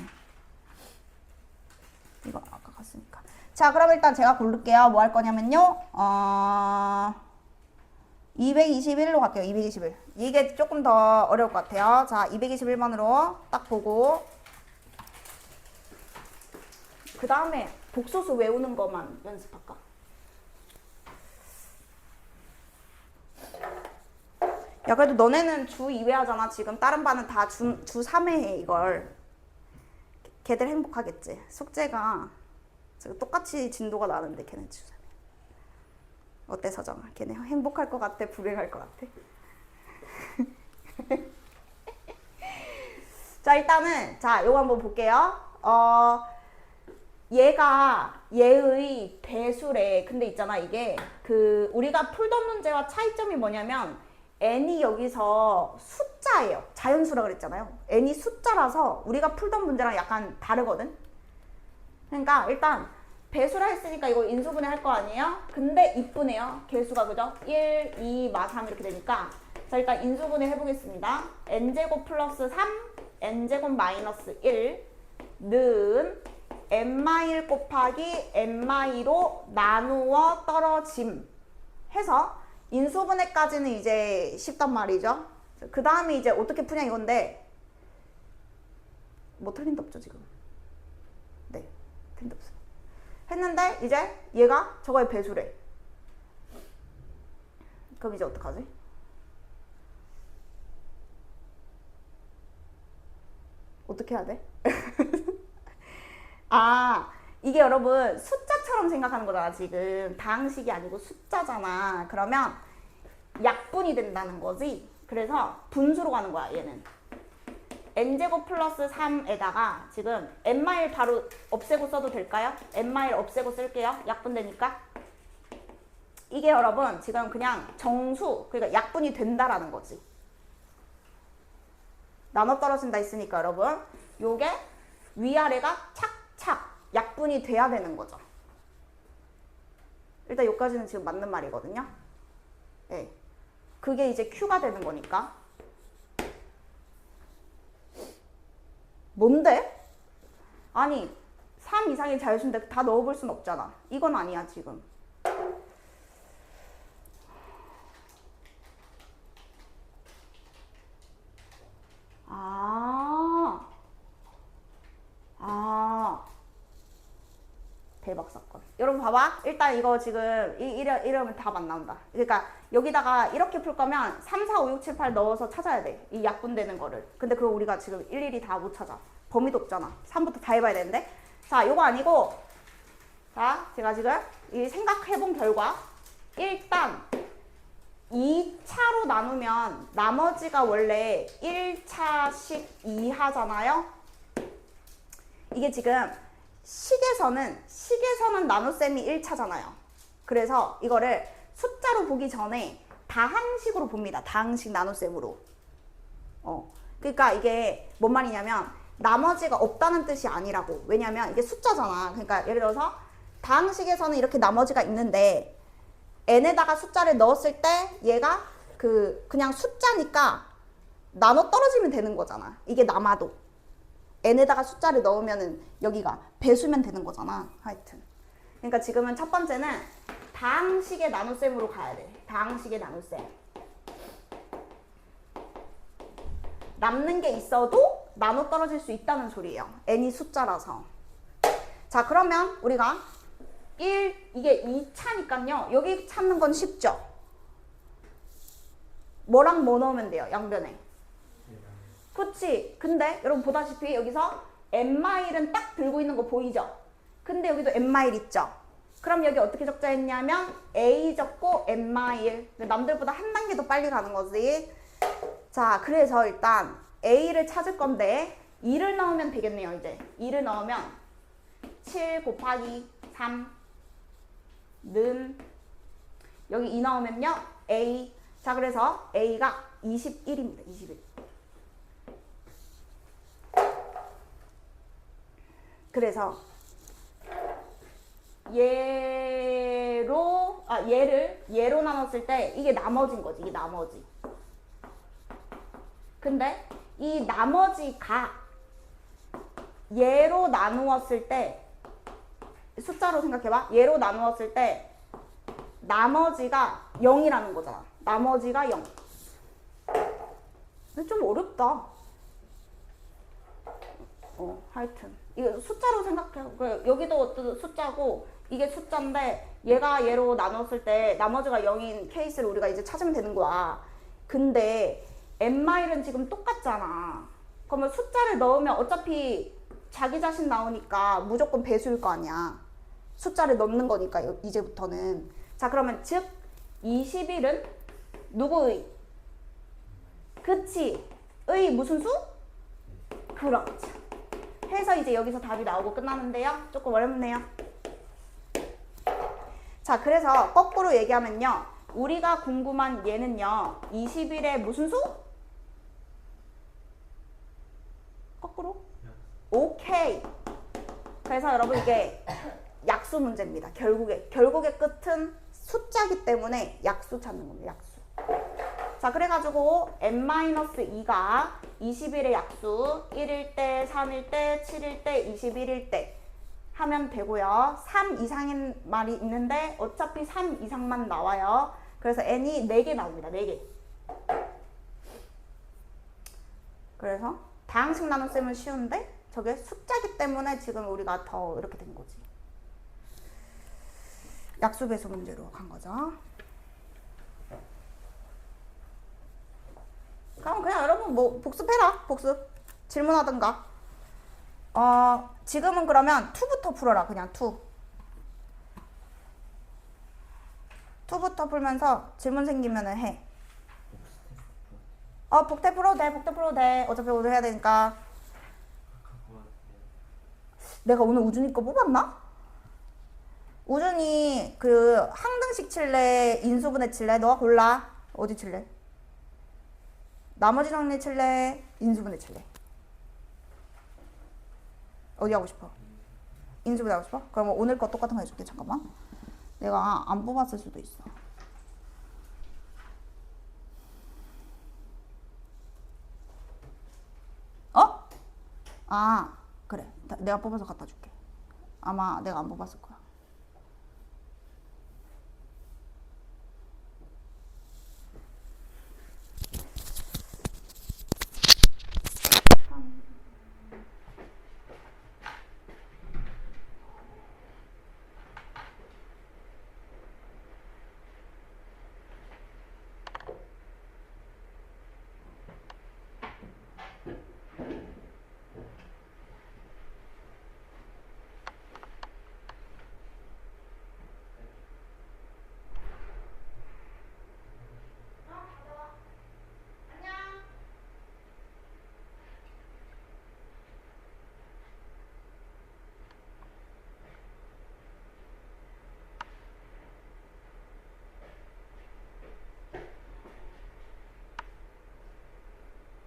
이거 아까 갔으니까. 자, 그럼 일단 제가 고를게요. 뭐 할 거냐면요. 221로 갈게요. 221. 이게 조금 더 어려울 것 같아요. 자, 221번으로 딱 보고 그 다음에 복소수 외우는 것만 연습할까? 야, 그래도 너네는 주 2회 하잖아. 지금 다른 반은 다 주 3회 해, 이걸. 걔들 행복하겠지. 숙제가 똑같이 진도가 나는데 걔네 주 3회. 어때, 서정아? 걔네 행복할 것 같아? 불행할 것 같아? 자, 일단은 요거 한번 볼게요. 얘의 배수래. 근데 있잖아, 이게 우리가 풀던 문제와 차이점이 뭐냐면 n이 여기서 숫자예요. 자연수라 그랬잖아요. n이 숫자라서 우리가 풀던 문제랑 약간 다르거든. 그러니까 일단 배수라 했으니까 이거 인수분해 할 거 아니에요? 근데 이쁘네요. 개수가 그죠? 1, 2, 3 이렇게 되니까 자, 일단 인수분해 해보겠습니다. n제곱 플러스 3, n제곱 마이너스 1는 n-1 곱하기 n-2로 나누어 떨어짐 해서 인수분해까지는 이제 쉽단 말이죠. 그 다음에 이제 어떻게 푸냐 이건데 뭐 틀린 데 없죠 지금. 네, 틀린 데 없어요. 했는데 이제 얘가 저거의 배수래. 그럼 이제 어떡하지? 어떻게 해야 돼? 이게 여러분 숫자처럼 생각하는 거잖아. 지금 다항식이 아니고 숫자잖아. 그러면 약분이 된다는 거지. 그래서 분수로 가는 거야 얘는. n제곱 플러스 3에다가 지금 n-1 바로 없애고 써도 될까요? n-1 없애고 쓸게요. 약분되니까. 이게 여러분 지금 그냥 정수, 그러니까 약분이 된다라는 거지. 나눠 떨어진다 했으니까 여러분 요게 위아래가 착착 약분이 돼야 되는 거죠. 일단 여기까지는 지금 맞는 말이거든요. 네. 그게 이제 Q가 되는 거니까. 뭔데? 아니 3 이상의 자유수인데 다 넣어볼 순 없잖아. 이건 아니야 지금. 대박 사건. 여러분 봐봐. 일단 이거 지금 이러면 답 안 나온다. 그러니까 여기다가 이렇게 풀 거면 3, 4, 5, 6, 7, 8 넣어서 찾아야 돼. 이 약분되는 거를. 근데 그거 우리가 지금 일일이 다 못 찾아. 범위도 없잖아. 3부터 다 해봐야 되는데. 자, 요거 아니고 자, 제가 지금 이 생각해본 결과 일단 2차로 나누면 나머지가 원래 1차씩 2하잖아요. 이게 지금 식에서는 나눗셈이 1차잖아요. 그래서 이거를 숫자로 보기 전에 다항식으로 봅니다. 다항식 나눗셈으로. 그러니까 이게 뭔 말이냐면 나머지가 없다는 뜻이 아니라고. 왜냐면 이게 숫자잖아. 그러니까 예를 들어서 다항식에서는 이렇게 나머지가 있는데 n에다가 숫자를 넣었을 때 얘가 그냥 숫자니까 나눠 떨어지면 되는 거잖아. 이게 남아도. n에다가 숫자를 넣으면은 여기가 배수면 되는 거잖아. 하여튼. 그러니까 지금은 첫 번째는 다항식의 나눗셈으로 가야 돼. 다항식의 나눗셈. 남는 게 있어도 나눠 떨어질 수 있다는 소리예요. n이 숫자라서. 자, 그러면 우리가 이게 2차니까요. 여기 찾는 건 쉽죠? 뭐랑 뭐 넣으면 돼요? 양변에. 그치? 근데 여러분 보다시피 여기서 n마일은 딱 들고 있는 거 보이죠? 근데 여기도 n마일 있죠? 그럼 여기 어떻게 적자 했냐면 a 적고 n마일. 남들보다 한 단계 더 빨리 가는 거지. 자, 그래서 일단 a를 찾을 건데 2를 넣으면 되겠네요. 이제 2를 넣으면 7 곱하기 3는 여기 2 넣으면요 a. 자, 그래서 a가 21입니다. 21. 그래서 얘로 나눴을 때 이게 나머지인 거지. 이게 나머지. 근데 이 나머지가 얘로 나누었을 때 숫자로 생각해봐. 얘로 나누었을 때 나머지가 0이라는 거잖아. 나머지가 0. 근데 좀 어렵다. 하여튼 이거 숫자로 생각해. 여기도 어떤 숫자고 이게 숫자인데 얘가 얘로 나눴을 때 나머지가 0인 케이스를 우리가 이제 찾으면 되는 거야. 근데 n마일은 지금 똑같잖아. 그러면 숫자를 넣으면 어차피 자기 자신 나오니까 무조건 배수일 거 아니야. 숫자를 넣는 거니까 이제부터는. 자, 그러면 즉 21은 누구의? 그치? 의 무슨 수? 그렇죠. 해서 이제 여기서 답이 나오고 끝나는데요. 조금 어렵네요. 자, 그래서 거꾸로 얘기하면요. 우리가 궁금한 얘는요. 21의 무슨 수? 거꾸로? 오케이. 그래서 여러분 이게 약수 문제입니다. 결국의 끝은 숫자기 때문에 약수 찾는 겁니다. 약수. 자, 그래가지고 n-2가 21의 약수 1일 때, 3일 때, 7일 때, 21일 때 하면 되고요. 3 이상인 말이 있는데 어차피 3 이상만 나와요. 그래서 n이 4개 나옵니다. 4개. 그래서 다항식 나눗셈은 쉬운데 저게 숫자기 때문에 지금 우리가 더 이렇게 된 거지. 약수 배수 문제로 간 거죠. 그럼 그냥 여러분 뭐 복습해라. 복습. 질문하든가. 지금은 그러면 2부터 풀어라. 그냥 2. 2부터 풀면서 질문 생기면은 해. 복태 풀어도 돼. 복태 풀어도 돼. 어차피 오늘 해야 되니까. 내가 오늘 우준이 거 뽑았나? 우준이 그 항등식 칠래? 인수분해 칠래? 너가 골라. 어디 칠래? 나머지 정리 칠래? 인수분해 칠래? 어디 하고 싶어? 인수분해 하고 싶어? 그럼 오늘 거 똑같은 거 해줄게. 잠깐만. 내가 안 뽑았을 수도 있어. 그래. 내가 뽑아서 갖다 줄게. 아마 내가 안 뽑았을 거야.